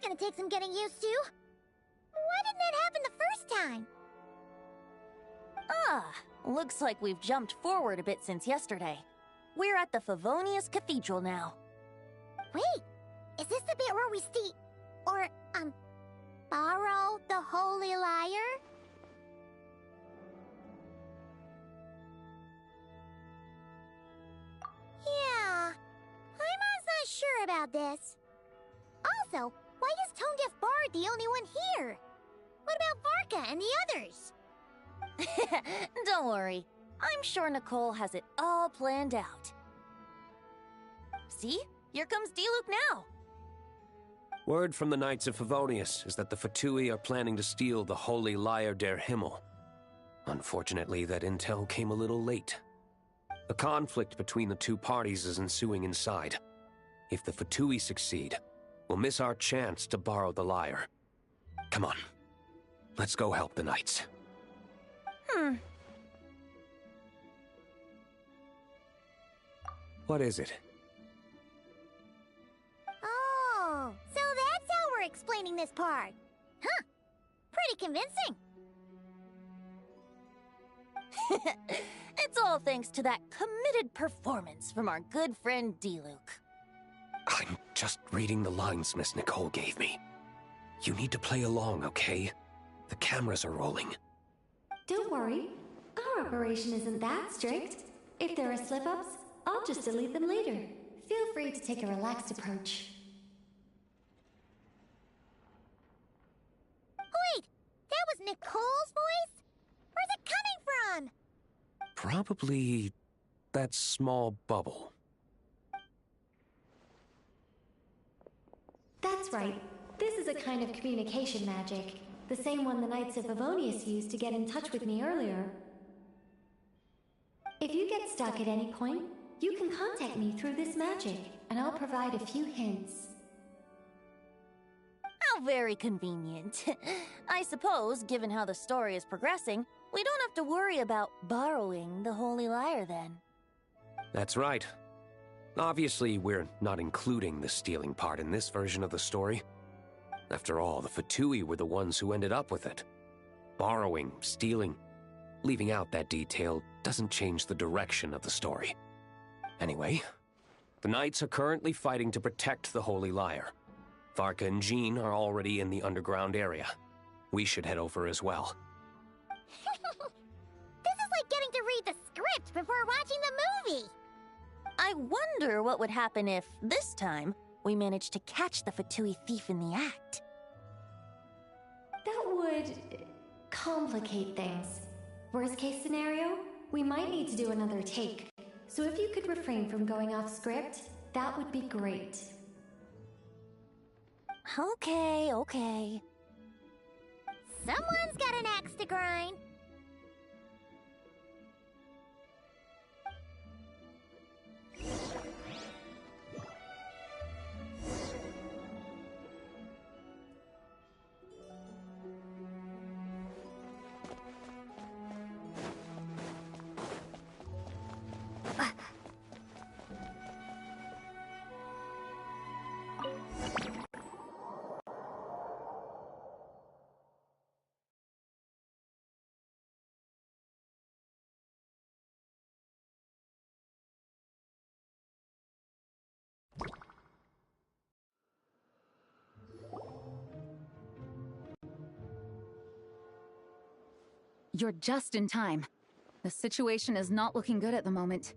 gonna take some getting used to. Why didn't that happen the first time? Ah, looks like we've jumped forward a bit since yesterday. We're at the Favonius Cathedral now. Wait, is this the bit where we borrow the Holy Lyre? Yeah, I'm not sure about this. Also, why is Tone Deaf Bard the only one here? What about VARKA and the others? Don't worry. I'm sure Nicole has it all planned out. See? Here comes Diluc now. Word from the Knights of Favonius is that the Fatui are planning to steal the Holy Lyre der Himmel. Unfortunately, that intel came a little late. A conflict between the two parties is ensuing inside. If the Fatui succeed, we'll miss our chance to borrow the lyre. Come on. Let's go help the Knights. What is it? Oh, so that's how we're explaining this part. Huh. Pretty convincing. It's all thanks to that committed performance from our good friend Diluc. I'm just reading the lines Miss Nicole gave me. You need to play along, okay? The cameras are rolling. Don't worry. Our operation isn't that strict. If there are slip-ups, I'll just delete them later. Feel free to take a relaxed approach. Wait, that was Nicole's voice? Where's it coming from? Probably that small bubble. That's right. This is a kind of communication magic. The same one the Knights of Favonius used to get in touch with me earlier. If you get stuck at any point, you can contact me through this magic, and I'll provide a few hints. How very convenient. I suppose, given how the story is progressing, we don't have to worry about borrowing the Holy Lyre then. That's right. Obviously, we're not including the stealing part in this version of the story. After all, the Fatui were the ones who ended up with it. Borrowing, stealing, leaving out that detail doesn't change the direction of the story. Anyway, the Knights are currently fighting to protect the Holy Lyre. VARKA and Geshin are already in the underground area. We should head over as well. This is like getting to read the script before watching the movie. I wonder what would happen if, this time, we managed to catch the Fatui thief in the act. That would complicate things. Worst case scenario, we might need to do another take. So if you could refrain from going off script, that would be great. Okay. Someone's got an axe to grind. You're just in time. The situation is not looking good at the moment.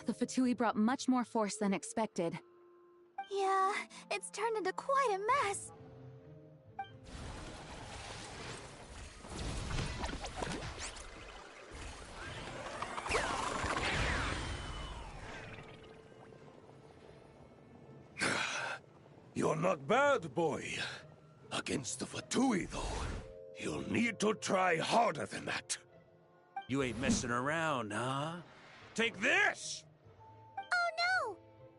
The Fatui brought much more force than expected. Yeah, it's turned into quite a mess. You're not bad, boy. Against the Fatui, though, you'll need to try harder than that. You ain't messing around, huh? Take this! Oh no!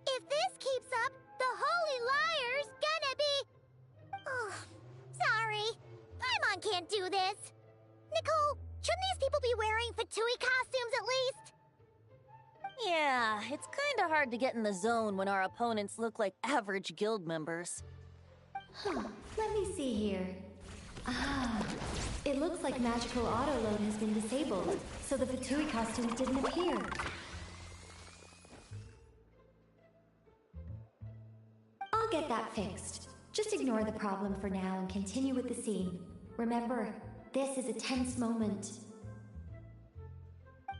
If this keeps up, the Holy Lyre's gonna be... Oh, sorry. Paimon can't do this. Nicole, shouldn't these people be wearing Fatui costumes at least? Yeah, it's kinda hard to get in the zone when our opponents look like average guild members. Let me see here. Ah, it looks like magical autoload has been disabled, so the Fatui costumes didn't appear. I'll get that fixed. Just ignore the problem for now and continue with the scene. Remember, this is a tense moment.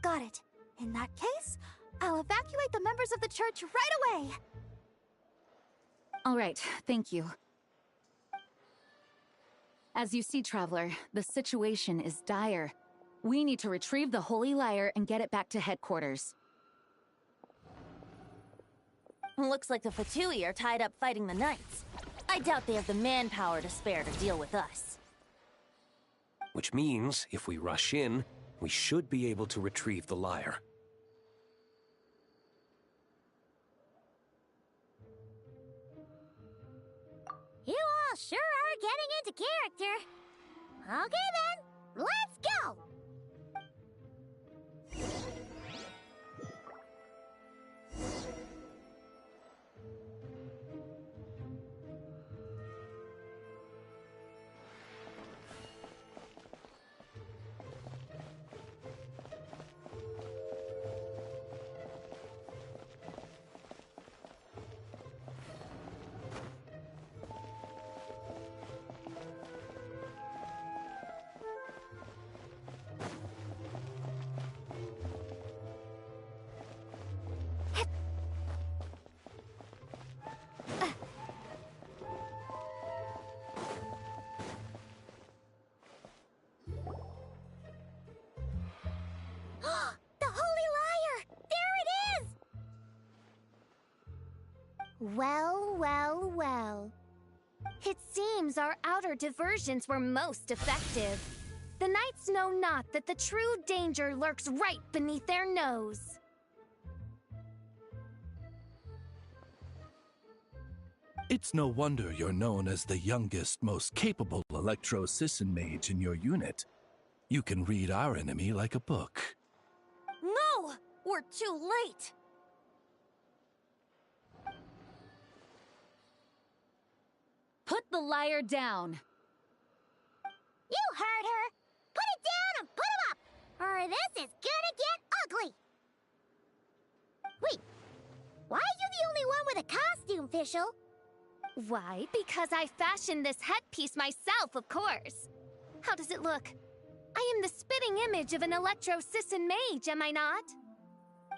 Got it. In that case, I'll evacuate the members of the church right away! All right, thank you. As you see, Traveler, the situation is dire. We need to retrieve the Holy Lyre and get it back to headquarters. Looks like the Fatui are tied up fighting the Knights. I doubt they have the manpower to spare to deal with us. Which means, if we rush in, we should be able to retrieve the lyre. You all sure are getting into character. Okay then, let's go! The Holy Lyre! There it is! Well, well, well. It seems our outer diversions were most effective. The Knights know not that the true danger lurks right beneath their nose. It's no wonder you're known as the youngest, most capable electro-Sisson mage in your unit. You can read our enemy like a book. No! We're too late! Put the lyre down! You heard her! Put it down and put him up! Or this is gonna get ugly! Wait, why are you the only one with a costume, Fischl? Why? Because I fashioned this headpiece myself, of course. How does it look? I am the spitting image of an electro-Sisson mage, am I not?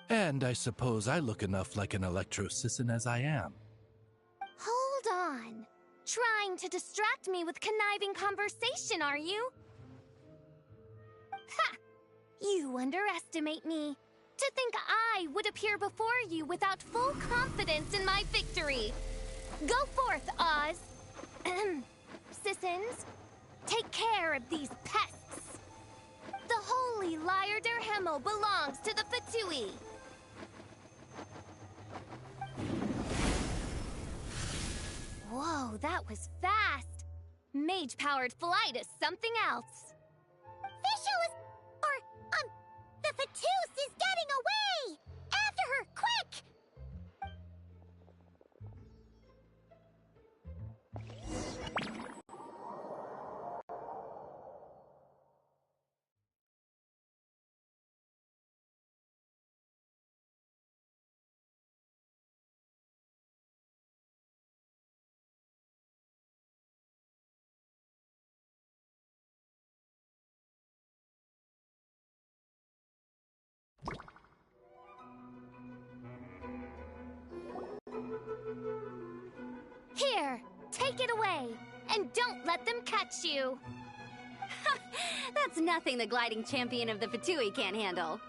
And I suppose I look enough like an electro-Sisson as I am. Hold on. Trying to distract me with conniving conversation, are you? Ha! You underestimate me. To think I would appear before you without full confidence in my victory. Go forth, Oz. Sissons, take care of these pests. The Holy Lyre der Himmel belongs to the Fatui. Whoa, that was fast. Mage-powered flight is something else. Fischl is... the Fatus is getting away! After her, quick! Here, take it away, and don't let them catch you. That's nothing the gliding champion of the Fatui can't handle.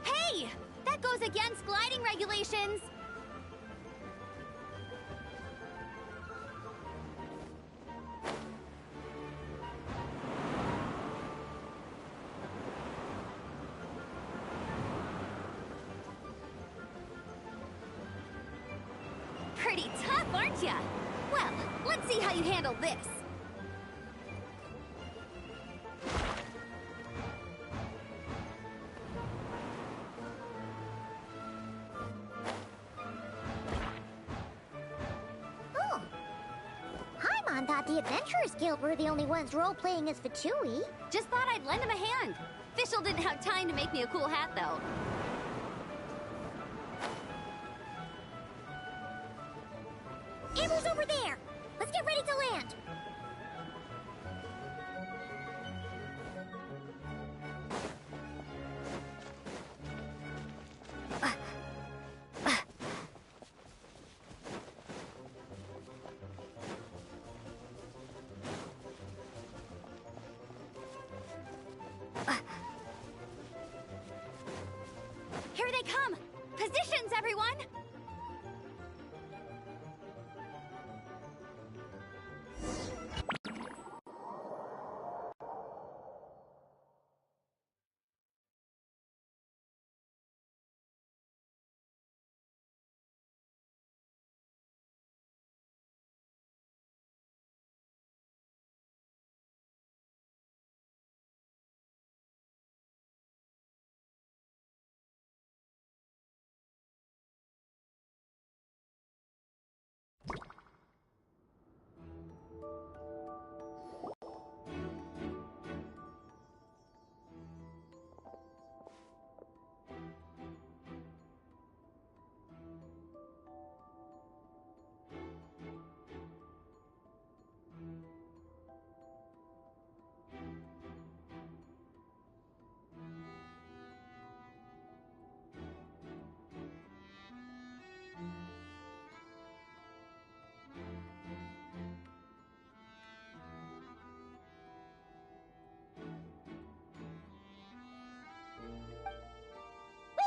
Hey! That goes against gliding regulations! Let's see how you handle this. Oh. Paimon thought the Adventurers Guild were the only ones role-playing as Fatui. Just thought I'd lend him a hand. Fischl didn't have time to make me a cool hat, though. Amber's over there! Let's get ready to land! Here they come! Positions, everyone!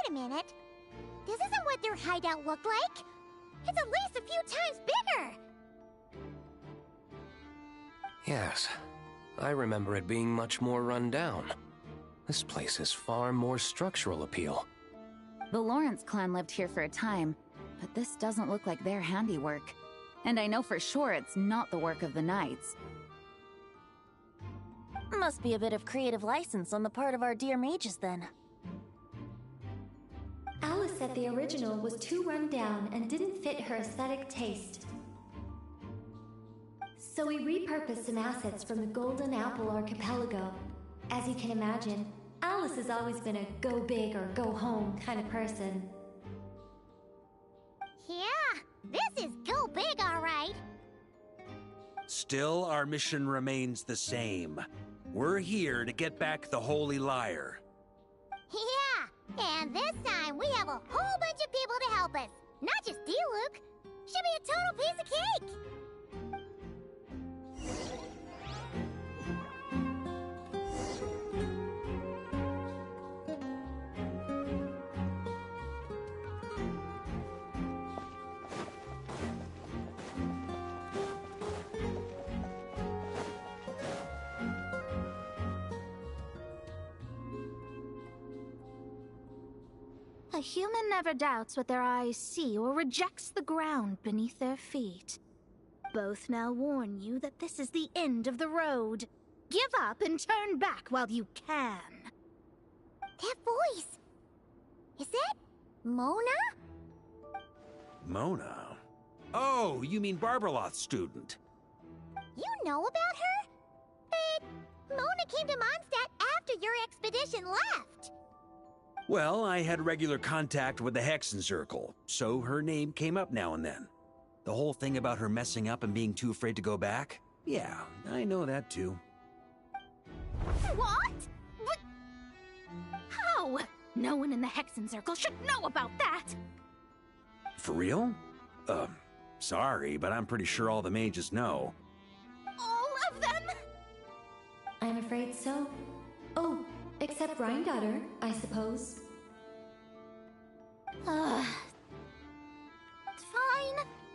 Wait a minute. This isn't what their hideout looked like. It's at least a few times bigger. Yes, I remember it being much more run down. This place has far more structural appeal. The Lawrence clan lived here for a time, but this doesn't look like their handiwork. And I know for sure it's not the work of the Knights. Must be a bit of creative license on the part of our dear mages, then. Alice said the original was too run down and didn't fit her aesthetic taste. So we repurposed some assets from the Golden Apple Archipelago. As you can imagine, Alice has always been a go big or go home kind of person. Yeah, this is go big, all right. Still, our mission remains the same. We're here to get back the Holy Lyre. Yeah, and this time we have a whole bunch of people to help us. Not just D-Luke. Should be a total piece of cake. A human never doubts what their eyes see or rejects the ground beneath their feet. Both now warn you that this is the end of the road. Give up and turn back while you can. That voice. Is that Mona? Mona? Oh, you mean Barbarloth's student. You know about her? But Mona came to Mondstadt after your expedition left. Well, I had regular contact with the Hexen Circle, so her name came up now and then. The whole thing about her messing up and being too afraid to go back? Yeah, I know that too. What? But how? No one in the Hexen Circle should know about that! For real? Sorry, but I'm pretty sure all the mages know. All of them? I'm afraid so. Oh, except Rhindaughter, I suppose. Fine.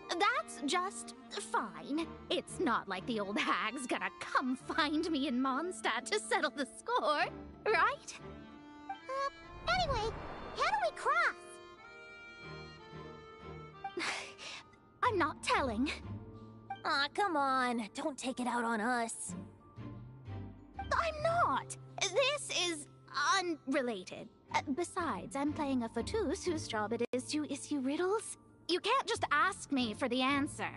That's just fine. It's not like the old hag's gonna come find me in Mondstadt to settle the score, right? Anyway, how do we cross? I'm not telling. Aw, come on. Don't take it out on us. I'm not! This is unrelated. Besides, I'm playing a Fatus whose job it is to issue riddles. You can't just ask me for the answer.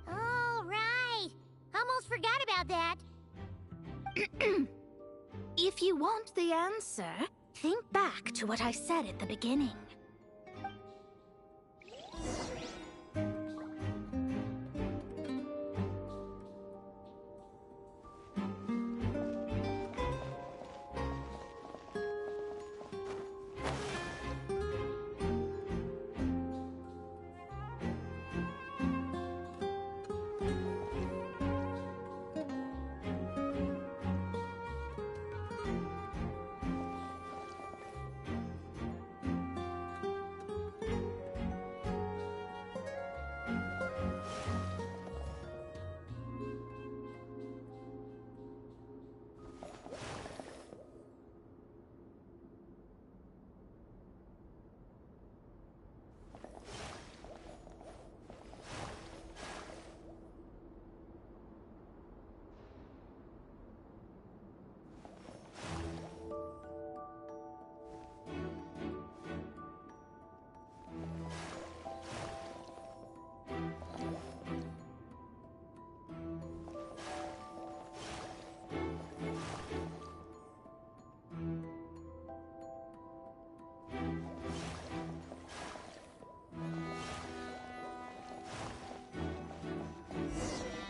All right. Almost forgot about that. If you want the answer, think back to what I said at the beginning.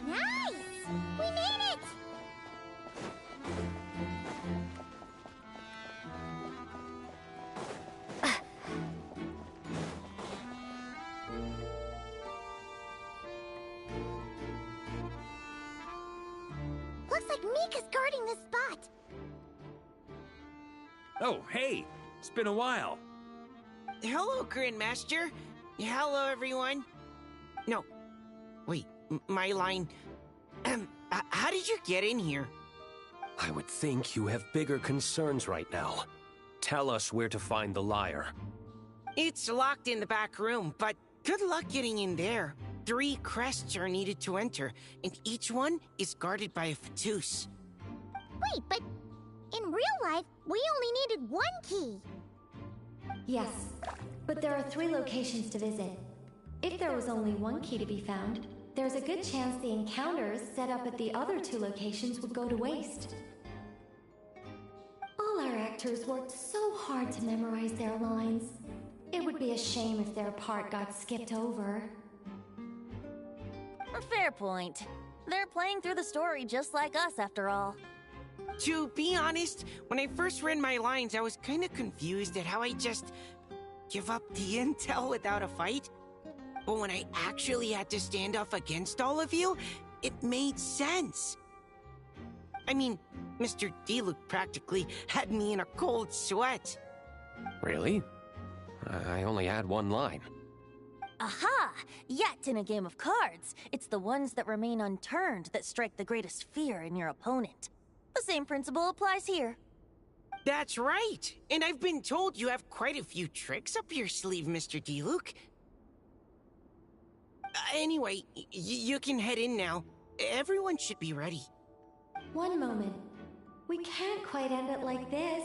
Nice! We made it! Looks like Mika's guarding this spot. Oh, hey! It's been a while. Hello, Grandmaster. Hello, everyone. No. Wait, my line. How did you get in here? I would think you have bigger concerns right now. Tell us where to find the lyre. It's locked in the back room, but good luck getting in there. 3 crests are needed to enter, and each one is guarded by a Fatus. Wait, but in real life, we only needed 1 key. Yes, but there are 3 locations to visit. If there was only 1 key to be found, there's a good chance the encounters set up at the other 2 locations would go to waste. All our actors worked so hard to memorize their lines. It would be a shame if their part got skipped over. A fair point. They're playing through the story just like us, after all. To be honest, when I first read my lines, I was kinda confused at how I just give up the intel without a fight. But when I actually had to stand up against all of you, it made sense. I mean, Mr. Diluc practically had me in a cold sweat. Really? I only had 1 line. Aha! Yet in a game of cards, it's the ones that remain unturned that strike the greatest fear in your opponent. The same principle applies here. That's right! And I've been told you have quite a few tricks up your sleeve, Mr. Diluc. Anyway, you can head in now. Everyone should be ready. One moment. We can't quite end it like this.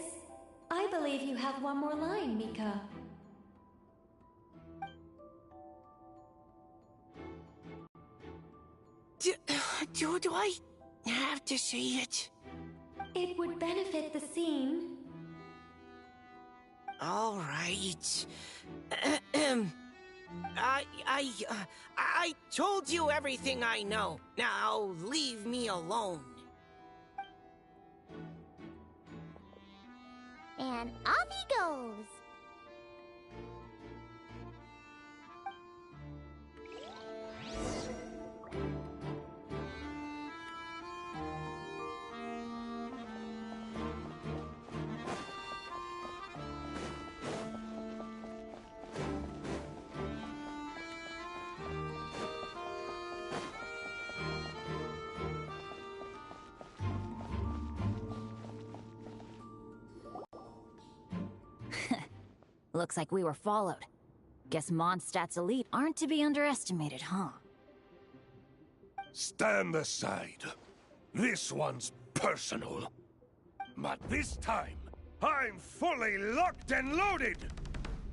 I believe you have 1 more line, Mika. Do I have to say it? It would benefit the scene. All right. I told you everything I know. Now leave me alone. And off he goes. Looks like we were followed. Guess Mondstadt's elite aren't to be underestimated, huh? stand aside. This one's personal. But this time, I'm fully locked and loaded!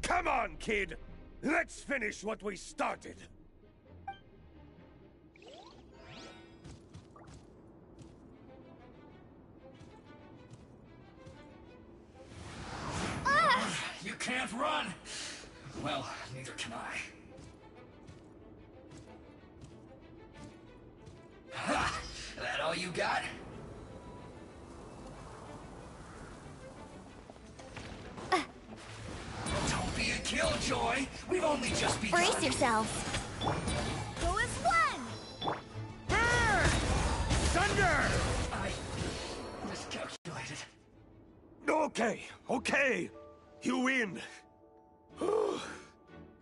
Come on, kid! Let's finish what we started! You can't run! Well, neither can I. Ha! That all you got? Don't be a killjoy! We've only just begun! Brace yourselves! Go as one! Thunder! I miscalculated. Okay. You win.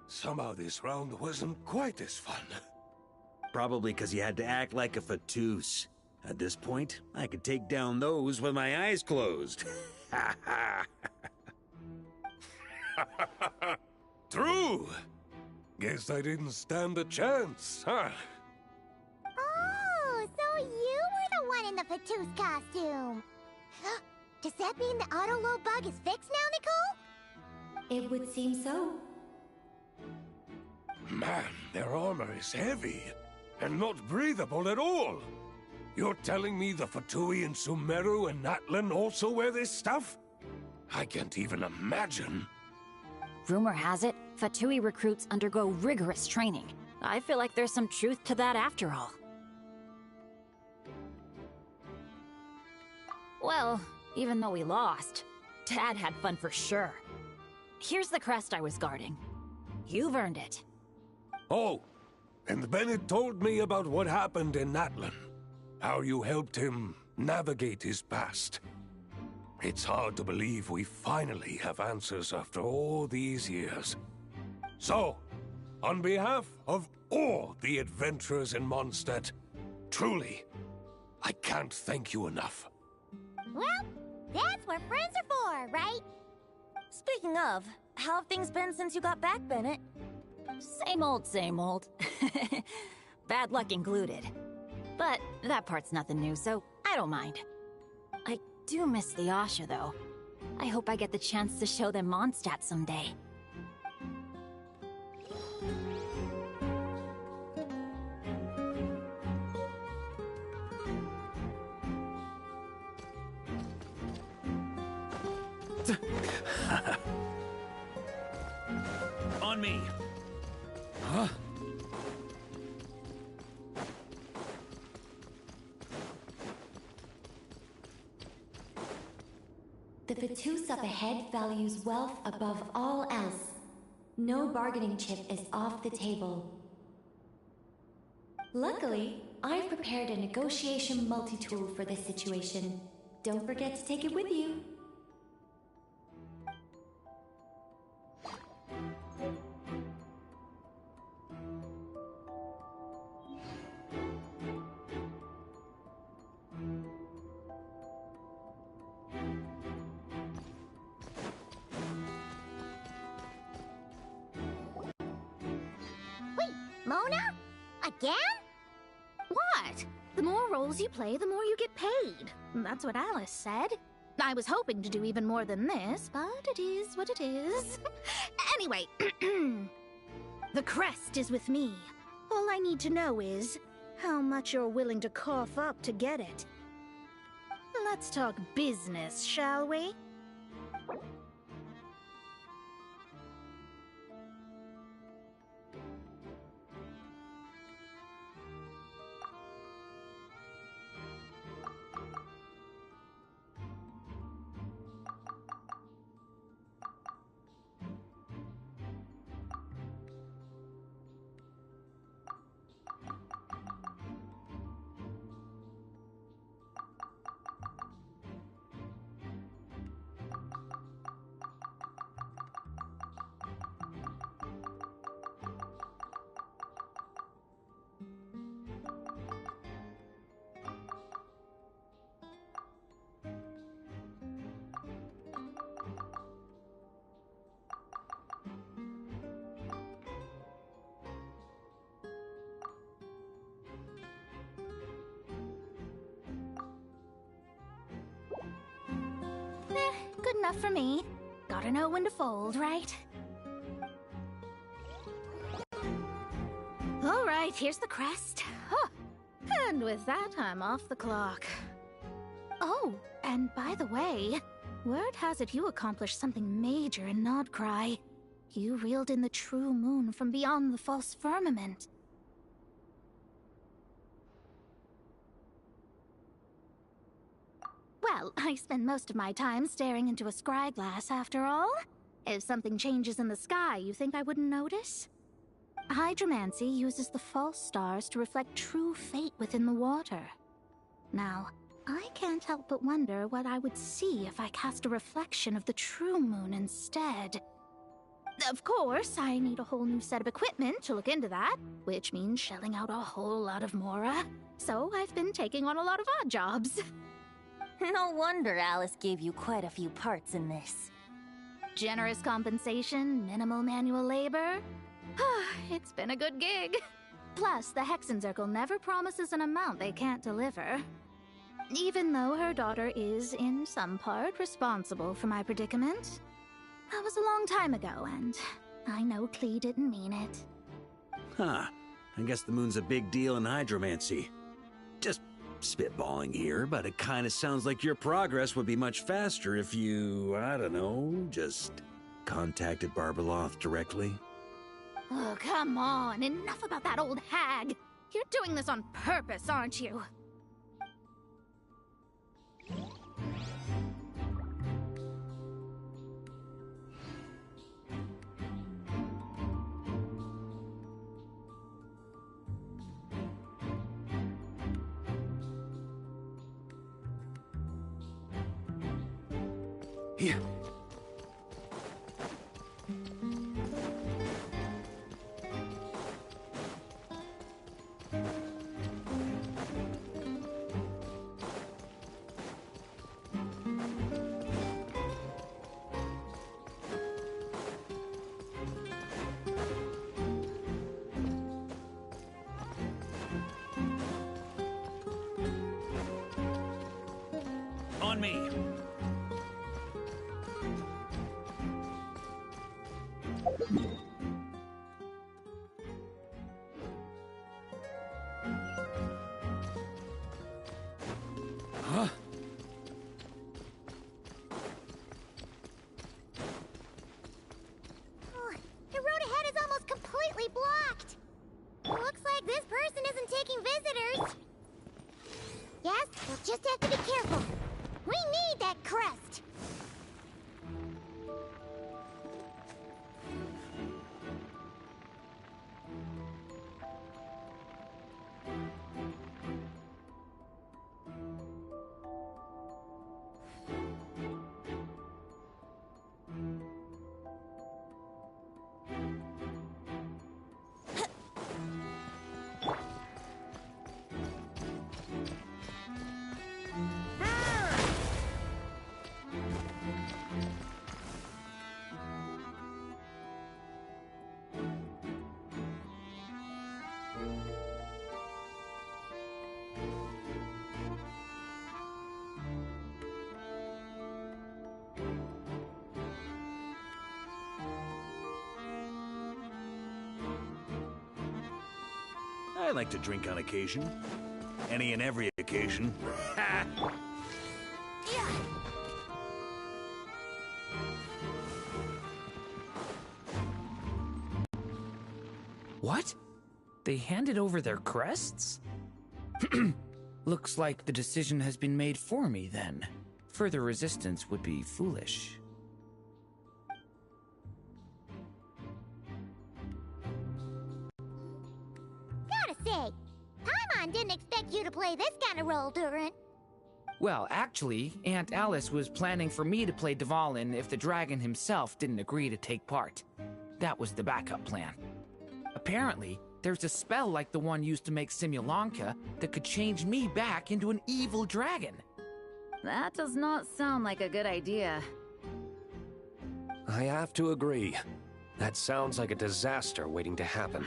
Somehow this round wasn't quite as fun. Probably because you had to act like a fatous. At this point, I could take down those with my eyes closed. True. Guess I didn't stand a chance, huh? Oh, so you were the one in the Fatous costume. Does that mean the auto-load bug is fixed now, Nicole? It would seem so. Man, their armor is heavy, and not breathable at all. You're telling me the Fatui in Sumeru and Natlan also wear this stuff? I can't even imagine. Rumor has it, Fatui recruits undergo rigorous training. I feel like there's some truth to that after all. Well, even though we lost, Dad had fun for sure. Here's the crest I was guarding. You've earned it. Oh, and Bennett told me about what happened in Natlan. How you helped him navigate his past. It's hard to believe we finally have answers after all these years. So, on behalf of all the adventurers in Mondstadt, truly, I can't thank you enough. Well, that's what friends are for, right? Speaking of, how have things been since you got back, Bennett? Same old, same old. Bad luck included. But that part's nothing new, so I don't mind. I do miss the Asha, though. I hope I get the chance to show them Mondstadt someday. On me. Huh? The Fatous up ahead values wealth above all else. No bargaining chip is off the table. Luckily, I've prepared a negotiation multi-tool for this situation. Don't forget to take it with you. Mona? Again? What? The more roles you play, the more you get paid. That's what Alice said. I was hoping to do even more than this, but it is what it is. Anyway, the crest is with me. All I need to know is how much you're willing to cough up to get it. Let's talk business, shall we? good enough for me. Gotta know when to fold, right? All right, here's the crest. Huh. And with that, I'm off the clock. Oh, and by the way, word has it you accomplished something major in Nodcry. You reeled in the true moon from beyond the false firmament. Well, I spend most of my time staring into a scry glass, after all. If something changes in the sky, you think I wouldn't notice? Hydromancy uses the false stars to reflect true fate within the water. Now, I can't help but wonder what I would see if I cast a reflection of the true moon instead. Of course, I need a whole new set of equipment to look into that, which means shelling out a whole lot of mora. So I've been taking on a lot of odd jobs. No wonder Alice gave you quite a few parts in this. Generous compensation, minimal manual labor. It's been a good gig. Plus, the Hexenzirkel never promises an amount they can't deliver. Even though her daughter is, in some part, responsible for my predicament. That was a long time ago, and I know Klee didn't mean it. Huh. I guess the moon's a big deal in hydromancy. Just spitballing here, but it kinda sounds like your progress would be much faster if you, I don't know, just contacted Barbeloth directly. Oh, come on. Enough about that old hag. You're doing this on purpose, aren't you? Here. On me. Huh? The road ahead is almost completely blocked. Looks like this person isn't taking visitors. Yes, we'll just have to be careful. We need that crest. I like to drink on occasion. Any and every occasion. Ha! What? They handed over their crests? Looks like the decision has been made for me, then. Further resistance would be foolish. Gotta say, Paimon didn't expect you to play this kind of role, Durin. Well, actually, Aunt Alice was planning for me to play Dvalin if the dragon himself didn't agree to take part. That was the backup plan. Apparently, there's a spell like the one used to make Simulanka that could change me back into an evil dragon. That does not sound like a good idea. I have to agree. That sounds like a disaster waiting to happen.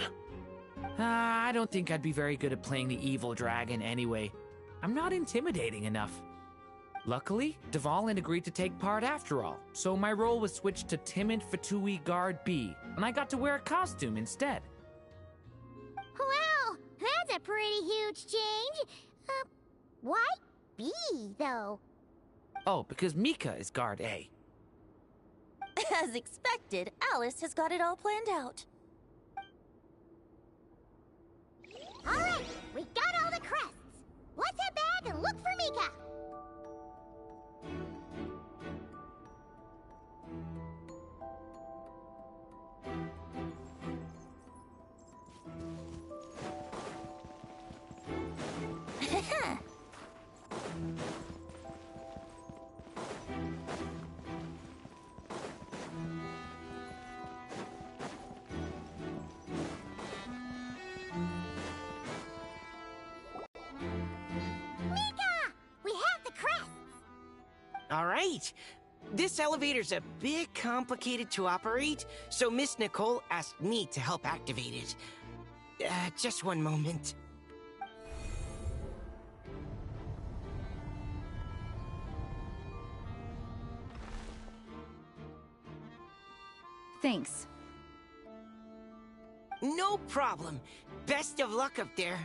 I don't think I'd be very good at playing the evil dragon anyway. I'm not intimidating enough. Luckily, Dvalin agreed to take part after all, so my role was switched to timid Fatui Guard B, and I got to wear a costume instead. Wow, that's a pretty huge change. Why B, though? Oh, because Mika is Guard A. As expected, Alice has got it all planned out. All right, we got all the crests. Let's head back and look for Mika. All right. This elevator's a bit complicated to operate, so Miss Nicole asked me to help activate it. Just one moment. Thanks. No problem. Best of luck up there.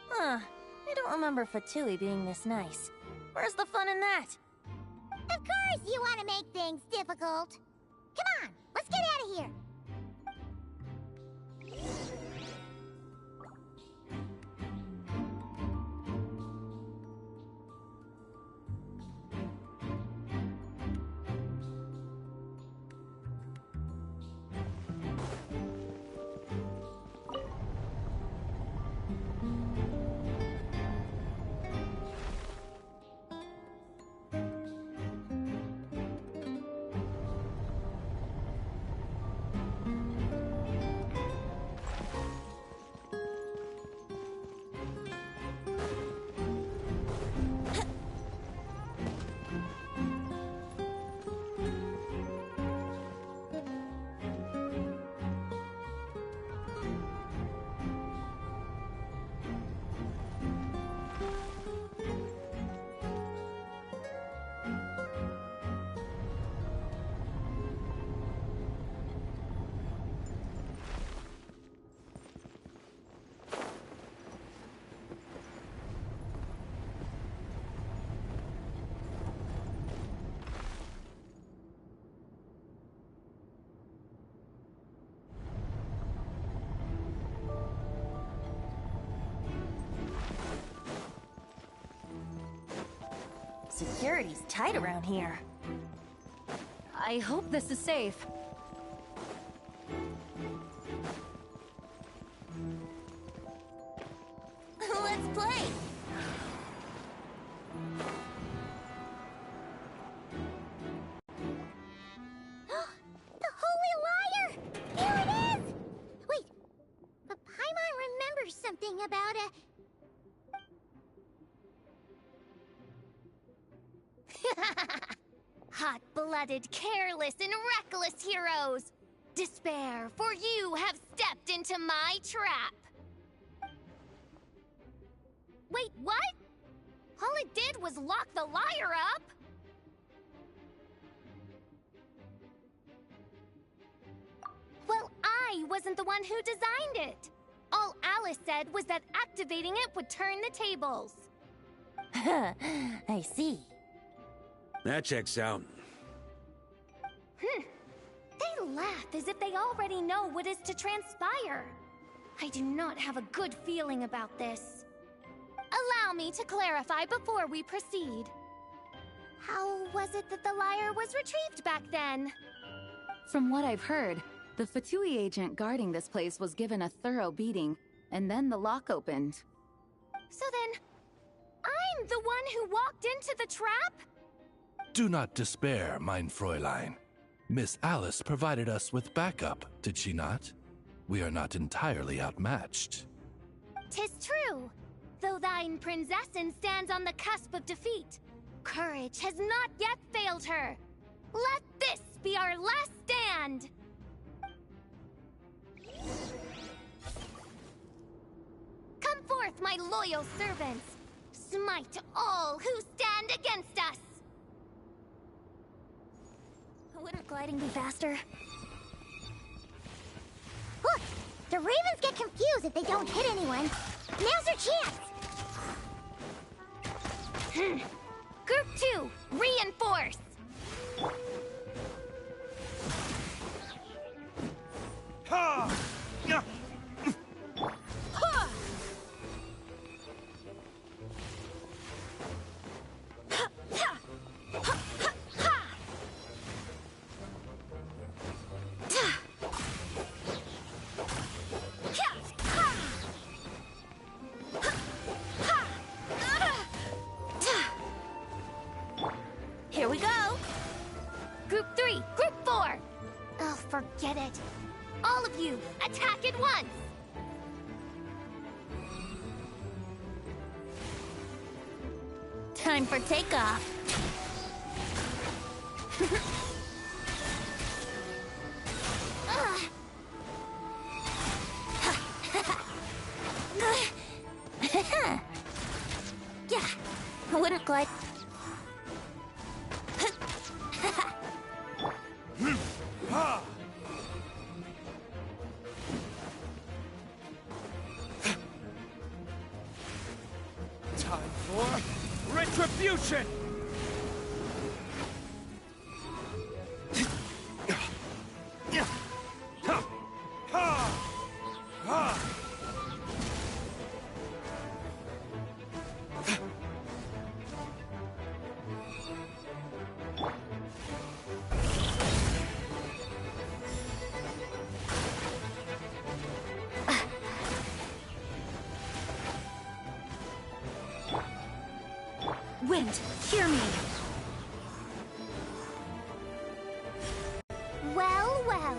Huh. I don't remember Fatui being this nice. Where's the fun in that? Of course you want to make things difficult. Come on, let's get out of here. Security's tight around here. I hope this is safe. Let's play! The Holy Liar! Here it is! Wait, but Paimon remembers something about a... Hot-blooded, careless, and reckless heroes! Despair, for you have stepped into my trap! Wait, what? All it did was lock the liar up? Well, I wasn't the one who designed it. All Alice said was that activating it would turn the tables. I see. That checks out. They laugh as if they already know what is to transpire. I do not have a good feeling about this. Allow me to clarify before we proceed. How was it that the liar was retrieved back then? From what I've heard, the Fatui agent guarding this place was given a thorough beating, and then the lock opened. So then, I'm the one who walked into the trap? Do not despair, mein Fräulein. Miss Alice provided us with backup, did she not? We are not entirely outmatched. 'Tis true. Though thine Prinzessin stands on the cusp of defeat, courage has not yet failed her. Let this be our last stand! Come forth, my loyal servants! smite all who stand against us! Wouldn't gliding be faster? Look! The ravens get confused if they don't hit anyone. Now's their chance! Group 2, reinforce! Ha! Yeah. Ha! Here we go! Group 3, Group 4! Oh, forget it. All of you, attack at once! Time for takeoff. Yeah, wouldn't glide. Time for retribution! Wind, hear me! Well, well.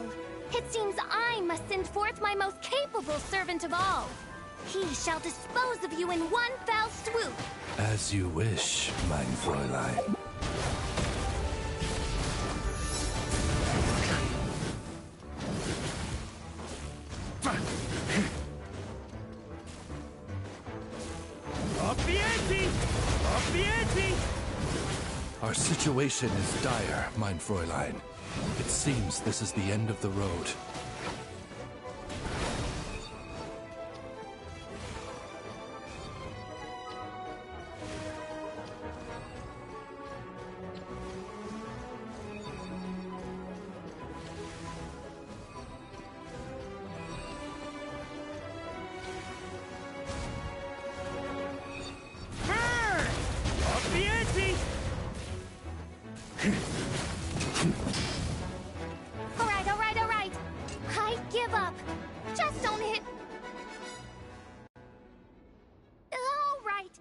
It seems I must send forth my most capable servant of all. He shall dispose of you in one fell swoop. As you wish, mein Fräulein. Up the ante! Up the ante! Our situation is dire, mein Fräulein. It seems this is the end of the road. Up the ante! All right. I give up. Just don't hit. All right.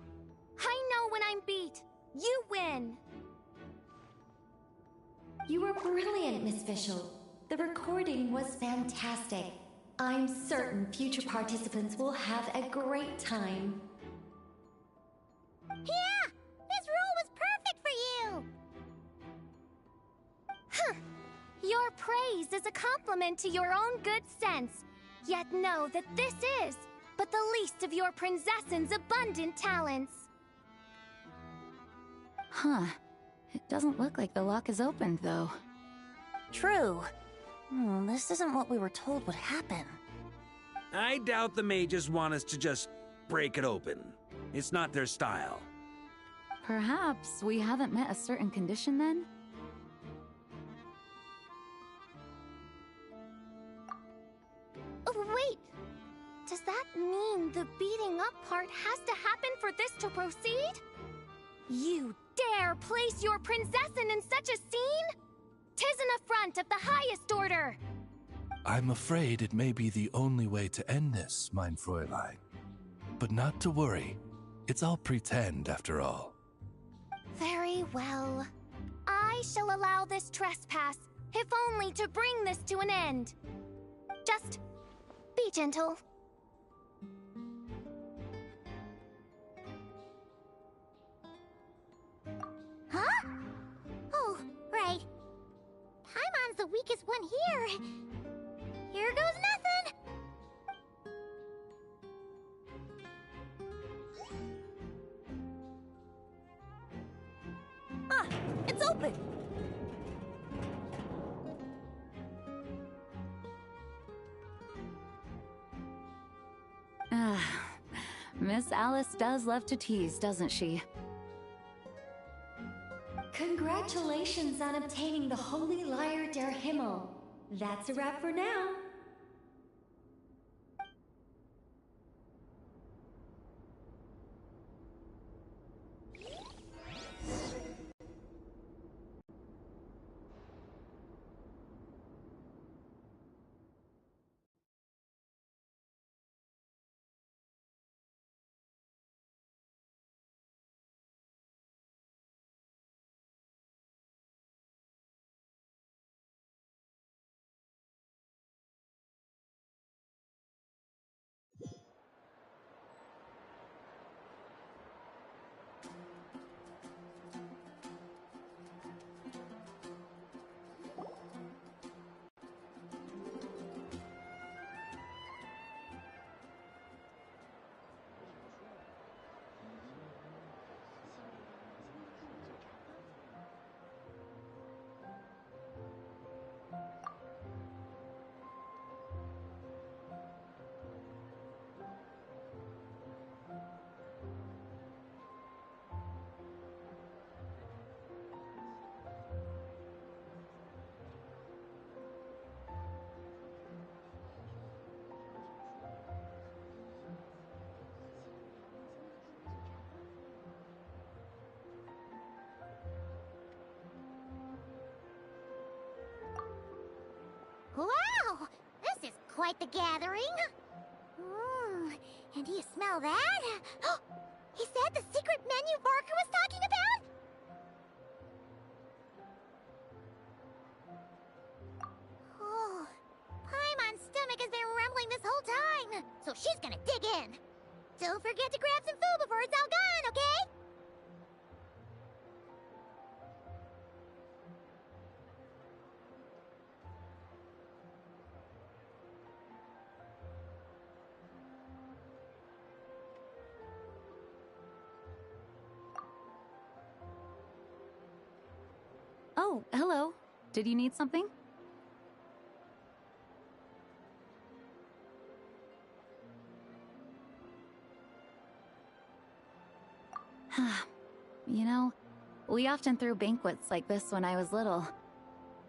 I know when I'm beat. You win. You were brilliant, Miss Fischl. The recording was fantastic. I'm certain future participants will have a great time. Yeah! This role was perfect for you! Huh. Your praise is a compliment to your own good sense. Yet know that this is but the least of your princess's abundant talents. Huh. It doesn't look like the lock is opened, though. True. This isn't what we were told would happen. I doubt the mages want us to just break it open. It's not their style. Perhaps we haven't met a certain condition then? Oh, wait! Does that mean the beating up part has to happen for this to proceed? You dare place your princessin in such a scene? 'Tis an affront of the highest order! I'm afraid it may be the only way to end this, mein Fräulein. But not to worry. It's all pretend, after all. Very well. I shall allow this trespass, if only to bring this to an end. Just be gentle. Huh? Oh, right. Paimon's the weakest one here. Here goes nothing! It's open! Miss Alice does love to tease, doesn't she? Congratulations on obtaining the Holy Lyre der Himmel. That's a wrap for now. Wow! This is quite the gathering. And do you smell that? Is that the secret menu VARKA was talking about? Oh, Paimon's stomach has been rumbling this whole time, so she's gonna dig in. Don't forget to grab some food before it's all gone, okay? Oh, hello. Did you need something? You know, we often threw banquets like this when I was little.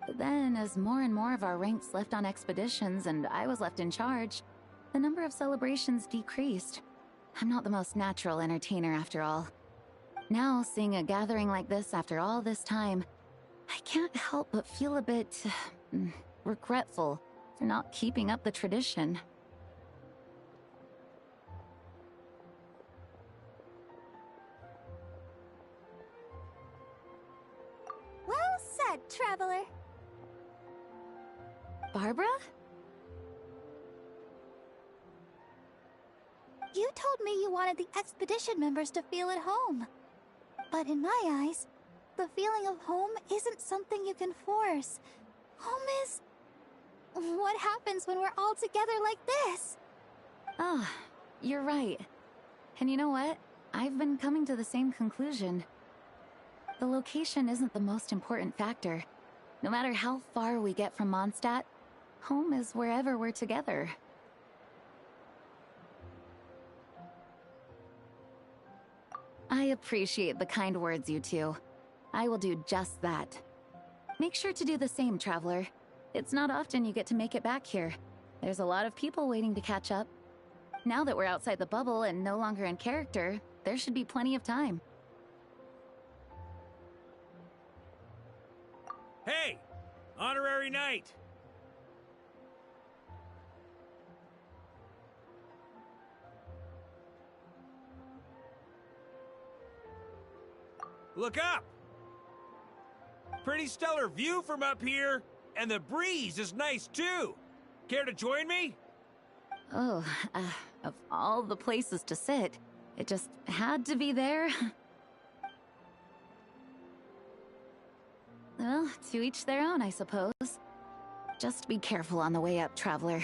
But then, as more and more of our ranks left on expeditions and I was left in charge, the number of celebrations decreased. I'm not the most natural entertainer after all. Now, seeing a gathering like this after all this time, I can't help but feel a bit regretful for not keeping up the tradition. Well said, traveler. Barbara? You told me you wanted the expedition members to feel at home. But in my eyes, the feeling of home isn't something you can force. Home is... what happens when we're all together like this? Ah, you're right. And you know what? I've been coming to the same conclusion. The location isn't the most important factor. No matter how far we get from Mondstadt, home is wherever we're together. I appreciate the kind words, you two. I will do just that. Make sure to do the same, traveler. It's not often you get to make it back here. There's a lot of people waiting to catch up. Now that we're outside the bubble and no longer in character, there should be plenty of time. Hey! Honorary Knight! Look up! Pretty stellar view from up here, and the breeze is nice too. Care to join me? Oh, of all the places to sit, it just had to be there. Well, to each their own, I suppose. Just be careful on the way up, traveler.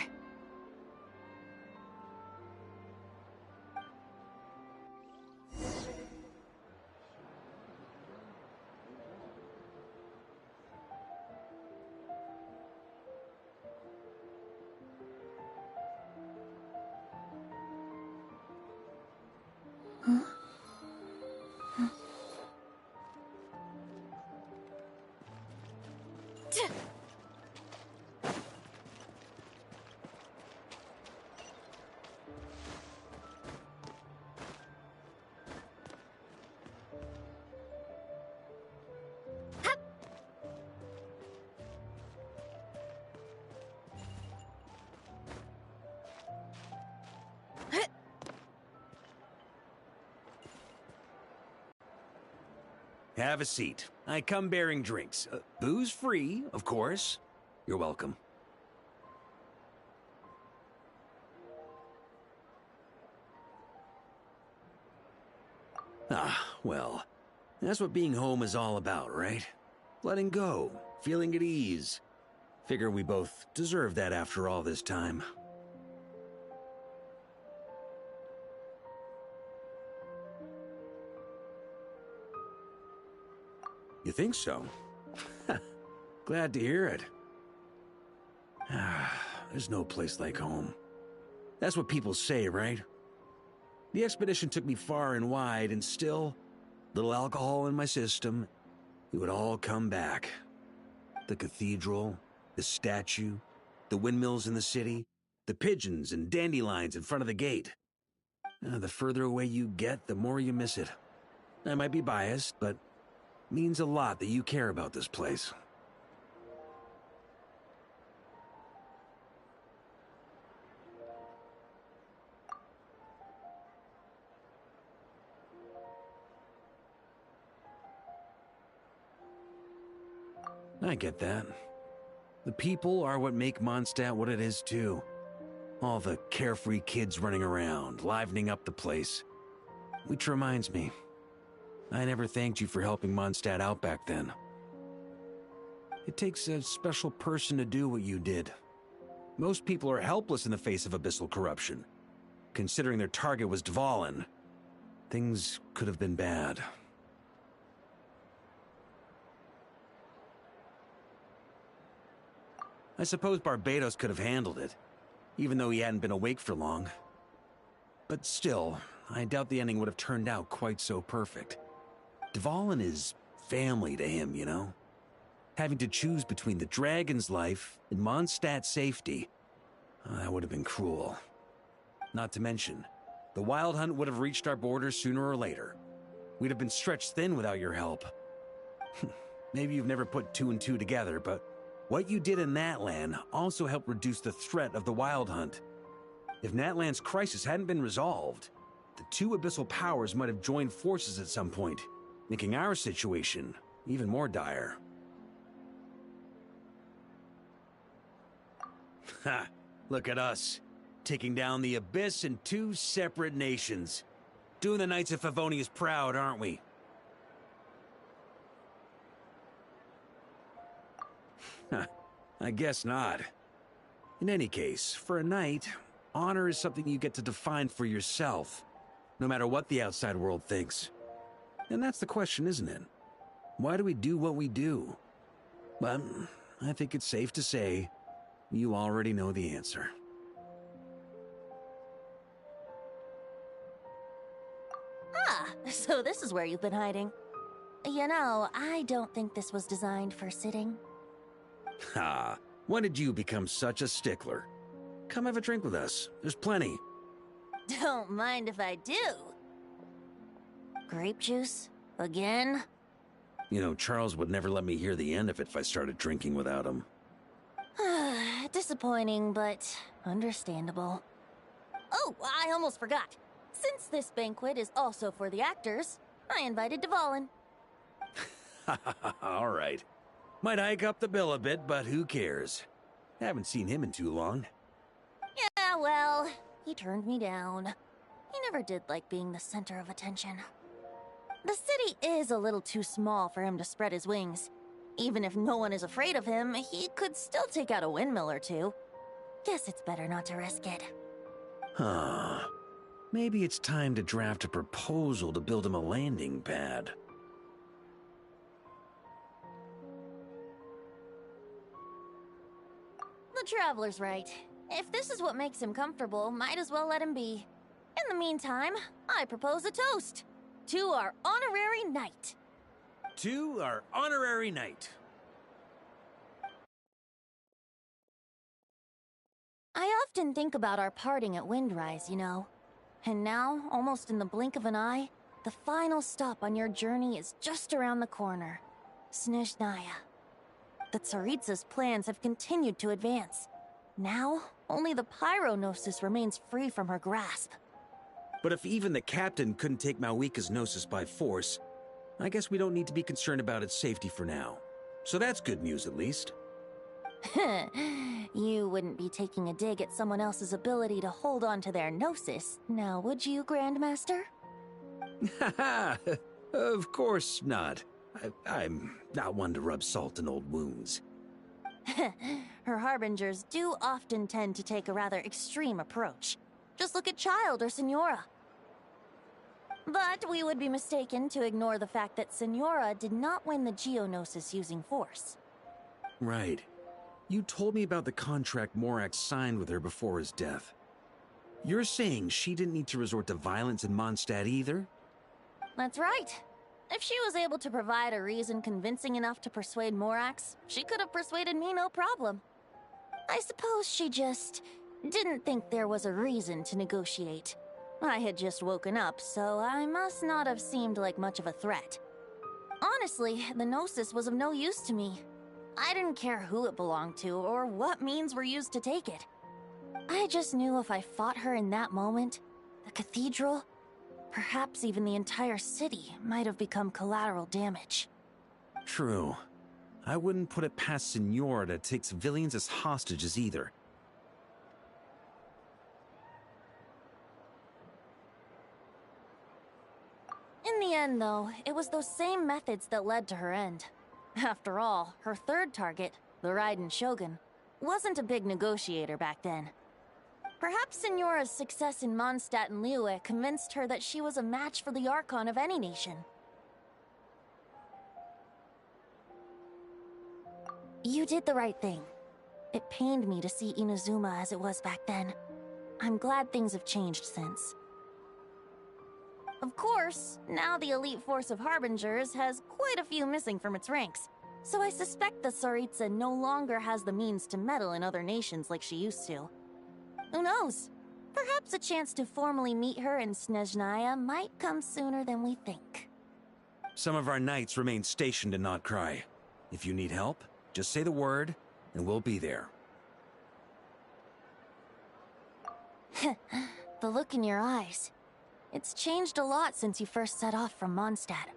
Have a seat. I come bearing drinks. Booze free, of course. You're welcome. Ah, well, that's what being home is all about, right? Letting go, feeling at ease. Figure we both deserve that after all this time. You think so? Glad to hear it. There's no place like home. That's what people say, right? The expedition took me far and wide, and still, little alcohol in my system, it would all come back. The cathedral, the statue, the windmills in the city, the pigeons and dandelions in front of the gate. The further away you get, the more you miss it. I might be biased, but it means a lot that you care about this place. I get that. The people are what make Mondstadt what it is, too. All the carefree kids running around, livening up the place. Which reminds me, I never thanked you for helping Mondstadt out back then. It takes a special person to do what you did. Most people are helpless in the face of abyssal corruption. Considering their target was Dvalin, things could have been bad. I suppose Barbados could have handled it, even though he hadn't been awake for long. But still, I doubt the ending would have turned out quite so perfect. Dvalin is family to him, you know? Having to choose between the dragon's life and Mondstadt's safety, that would have been cruel. Not to mention, the Wild Hunt would have reached our borders sooner or later. We'd have been stretched thin without your help. Maybe you've never put two and two together, but what you did in Natlan also helped reduce the threat of the Wild Hunt. If Natlan's crisis hadn't been resolved, the two abyssal powers might have joined forces at some point, making our situation even more dire. Ha! Look at us, taking down the Abyss in two separate nations. Doing the Knights of Favonius proud, aren't we? I guess not. In any case, for a knight, honor is something you get to define for yourself, no matter what the outside world thinks. And that's the question, isn't it? Why do we do what we do? But I think it's safe to say you already know the answer. Ah, so this is where you've been hiding. You know, I don't think this was designed for sitting. Ha! When did you become such a stickler? Come have a drink with us. There's plenty. Don't mind if I do. Grape juice? Again? You know, Charles would never let me hear the end of it if I started drinking without him. Disappointing, but understandable. Oh, I almost forgot. Since this banquet is also for the actors, I invited Dvalin. All right. Might hike up the bill a bit, but who cares? Haven't seen him in too long. Yeah, well, he turned me down. He never did like being the center of attention. The city is a little too small for him to spread his wings. Even if no one is afraid of him, he could still take out a windmill or two. Guess it's better not to risk it. Huh. Maybe it's time to draft a proposal to build him a landing pad. The Traveler's right. If this is what makes him comfortable, might as well let him be. In the meantime, I propose a toast. To our honorary knight. To our honorary knight. I often think about our parting at Windrise, you know. And now, almost in the blink of an eye, the final stop on your journey is just around the corner. Snezhnaya. The Tsaritsa's plans have continued to advance. Now, only the Pyronosis remains free from her grasp. But if even the captain couldn't take Malwika's gnosis by force, I guess we don't need to be concerned about its safety for now. So that's good news, at least. You wouldn't be taking a dig at someone else's ability to hold on to their gnosis, now would you, Grandmaster? Haha! Of course not. I'm not one to rub salt in old wounds. Her harbingers do often tend to take a rather extreme approach. Just look at Child or Senora. But we would be mistaken to ignore the fact that Senora did not win the Geonosis using force. Right. You told me about the contract Morax signed with her before his death. You're saying she didn't need to resort to violence in Mondstadt either? That's right. If she was able to provide a reason convincing enough to persuade Morax, she could have persuaded me no problem. I suppose she just didn't think there was a reason to negotiate. I had just woken up, so I must not have seemed like much of a threat. Honestly, the Gnosis was of no use to me. I didn't care who it belonged to or what means were used to take it. I just knew if I fought her in that moment, the cathedral, perhaps even the entire city, might have become collateral damage. True. I wouldn't put it past Senora to take civilians as hostages either. In the end, though, it was those same methods that led to her end. After all, her third target, the Raiden Shogun, wasn't a big negotiator back then. Perhaps Senora's success in Mondstadt and Liyue convinced her that she was a match for the Archon of any nation. You did the right thing. It pained me to see Inazuma as it was back then. I'm glad things have changed since. Of course, now the elite force of Harbingers has quite a few missing from its ranks, so I suspect the Tsaritsa no longer has the means to meddle in other nations like she used to. Who knows? Perhaps a chance to formally meet her in Snezhnaya might come sooner than we think. Some of our knights remain stationed in Notcry. If you need help, just say the word, and we'll be there. The look in your eyes. It's changed a lot since you first set off from Mondstadt.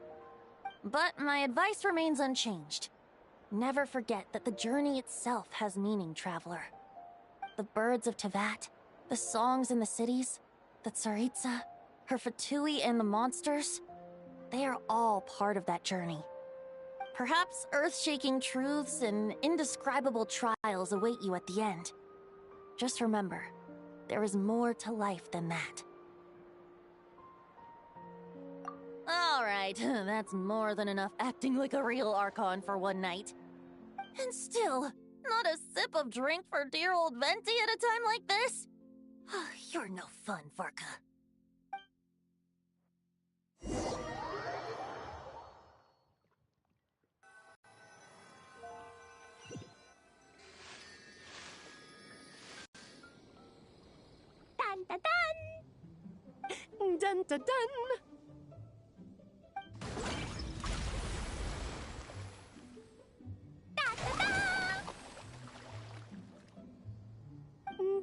But my advice remains unchanged. Never forget that the journey itself has meaning, traveler. The birds of Tevat, the songs in the cities, the Tsaritsa, her Fatui and the monsters, they are all part of that journey. Perhaps earth-shaking truths and indescribable trials await you at the end. Just remember, there is more to life than that. Alright, that's more than enough acting like a real Archon for one night. And still, not a sip of drink for dear old Venti at a time like this? You're no fun, VARKA. Dun dun dun! Dun dun dun!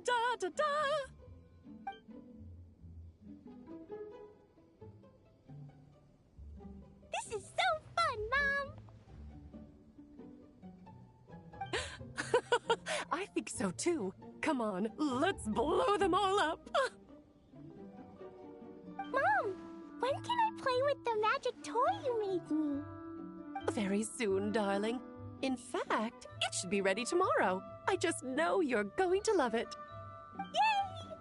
Da da da! This is so fun, Mom! I think so too. Come on, let's blow them all up! Mom, when can I play with the magic toy you made me? Very soon, darling. In fact, it should be ready tomorrow. I just know you're going to love it. Yay!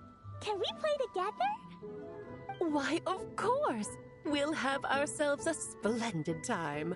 Can we play together? Why, of course! We'll have ourselves a splendid time.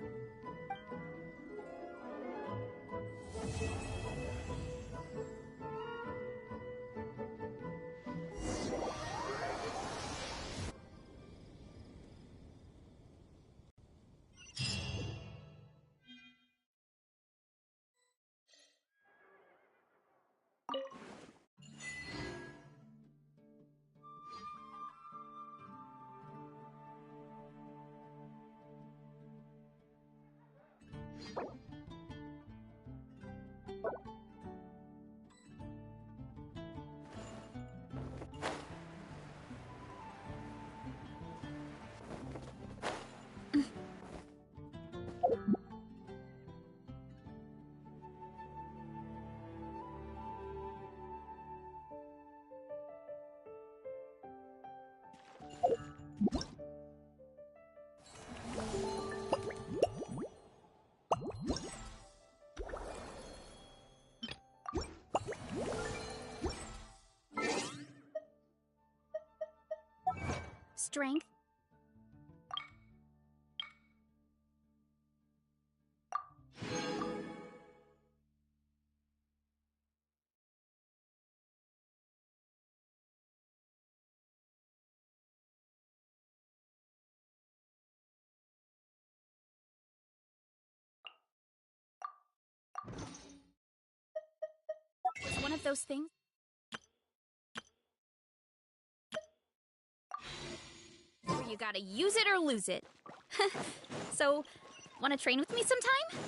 strength. It's one of those things. Where you gotta use it or lose it. So, wanna train with me sometime?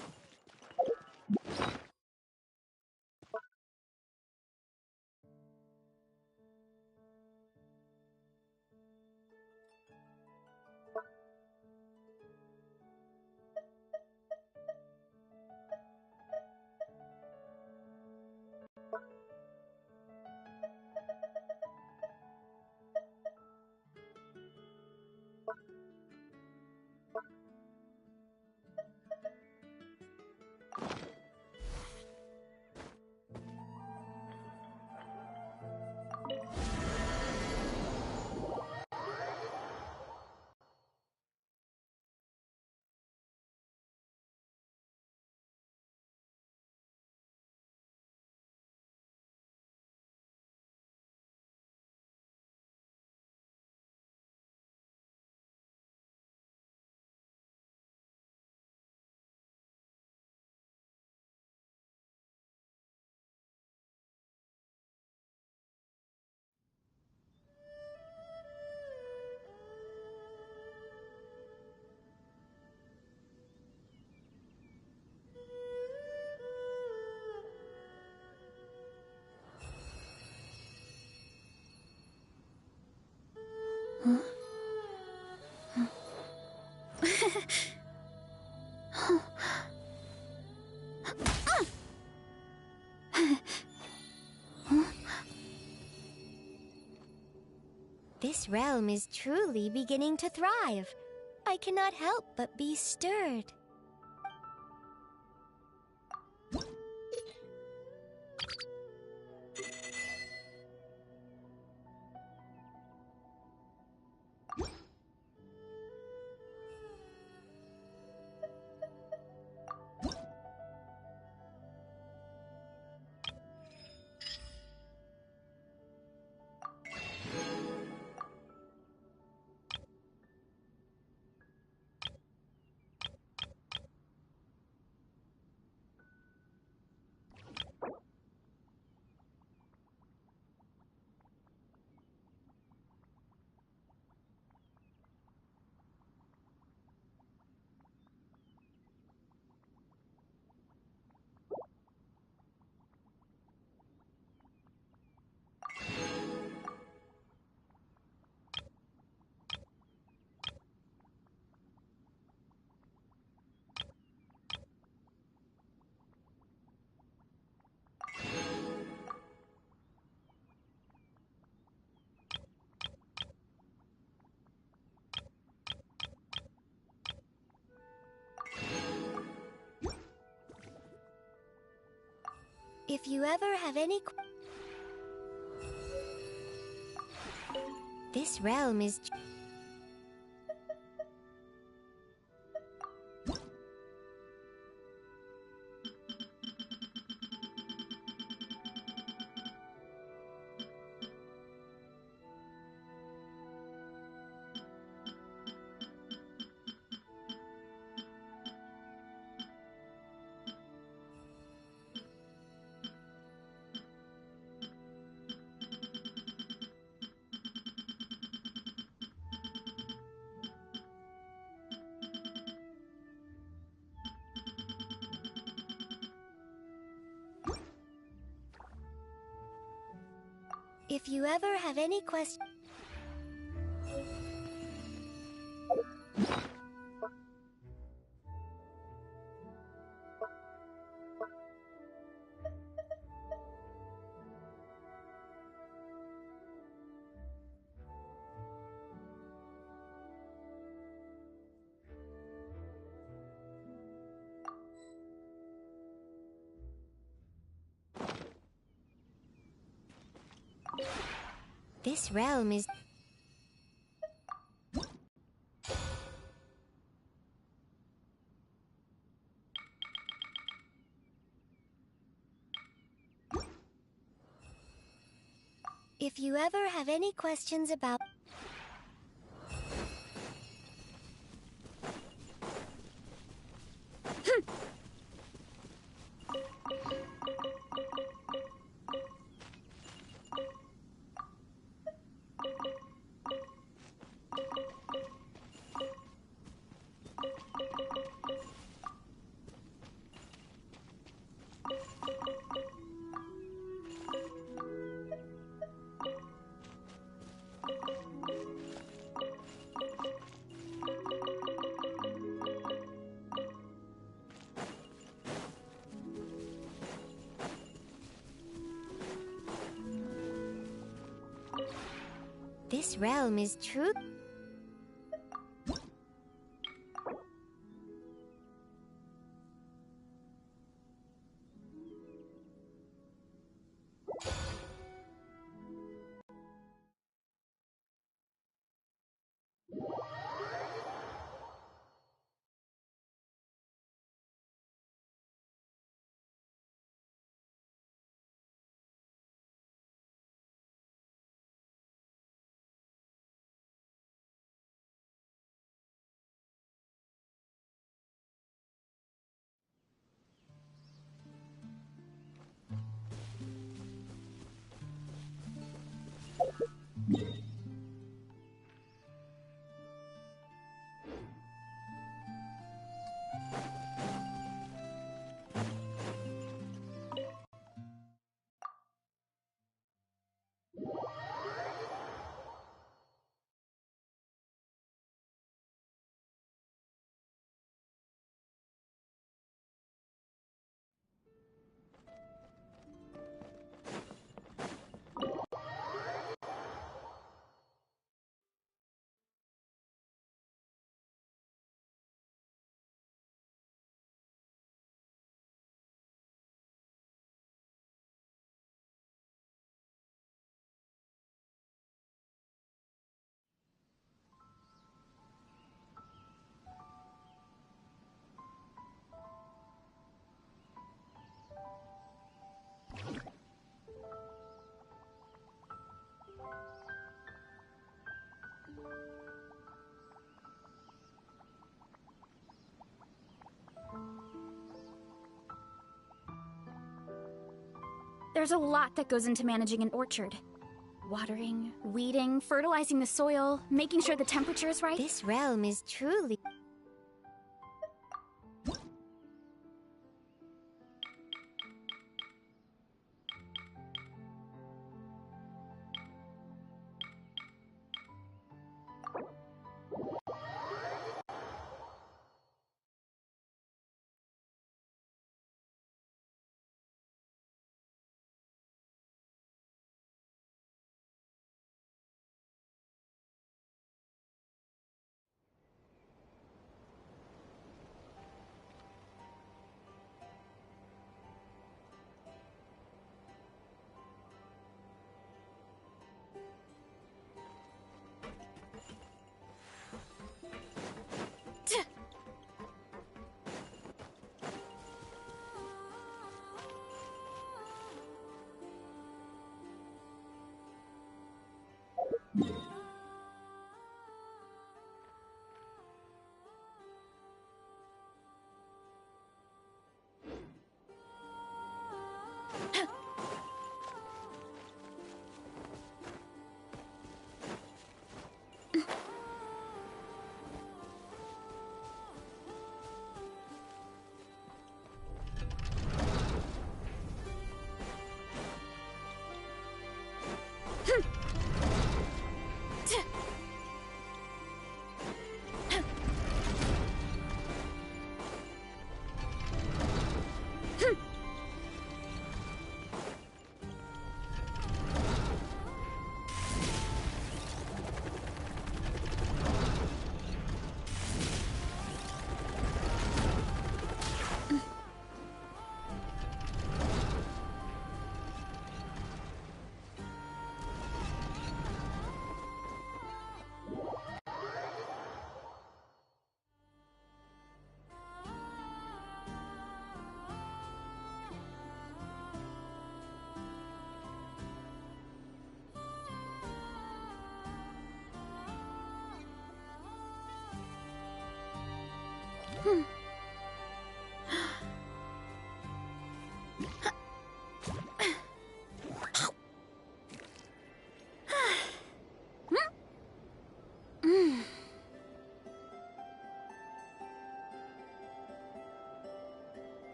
This realm is truly beginning to thrive. I cannot help but be stirred. If you ever have any... This realm is... If you ever have any questions... This realm is... If you ever have any questions about... This realm is true. There's a lot that goes into managing an orchard. Watering, weeding, fertilizing the soil, making sure the temperature is right. This realm is truly...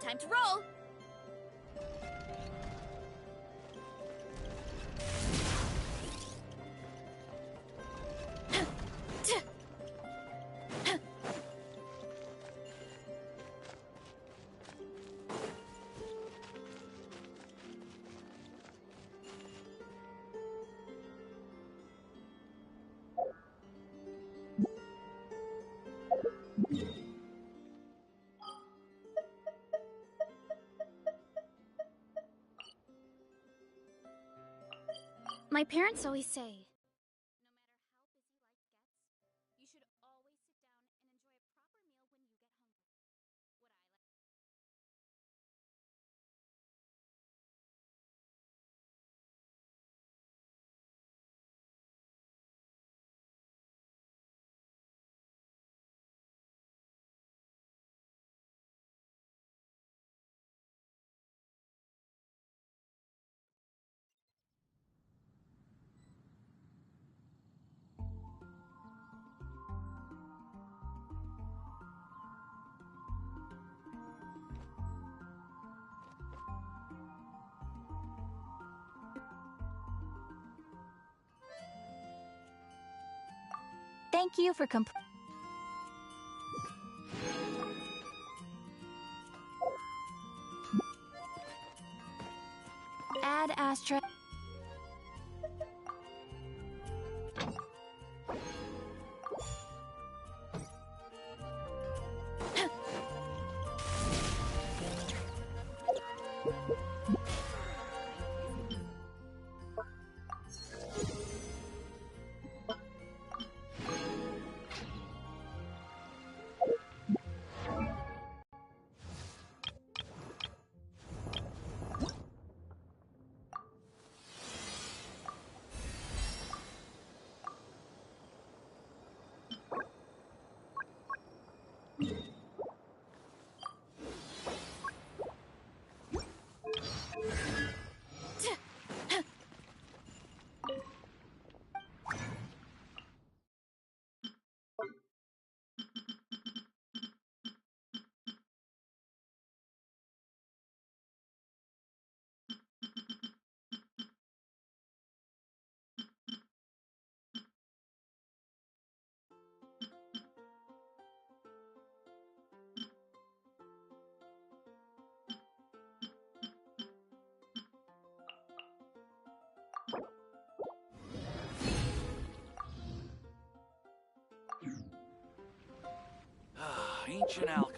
Time to roll! My parents always say, no matter how busy life gets, you should always sit down and enjoy a proper meal when you get hungry. What I like. Thank you for Add astra. Ancient alchemy.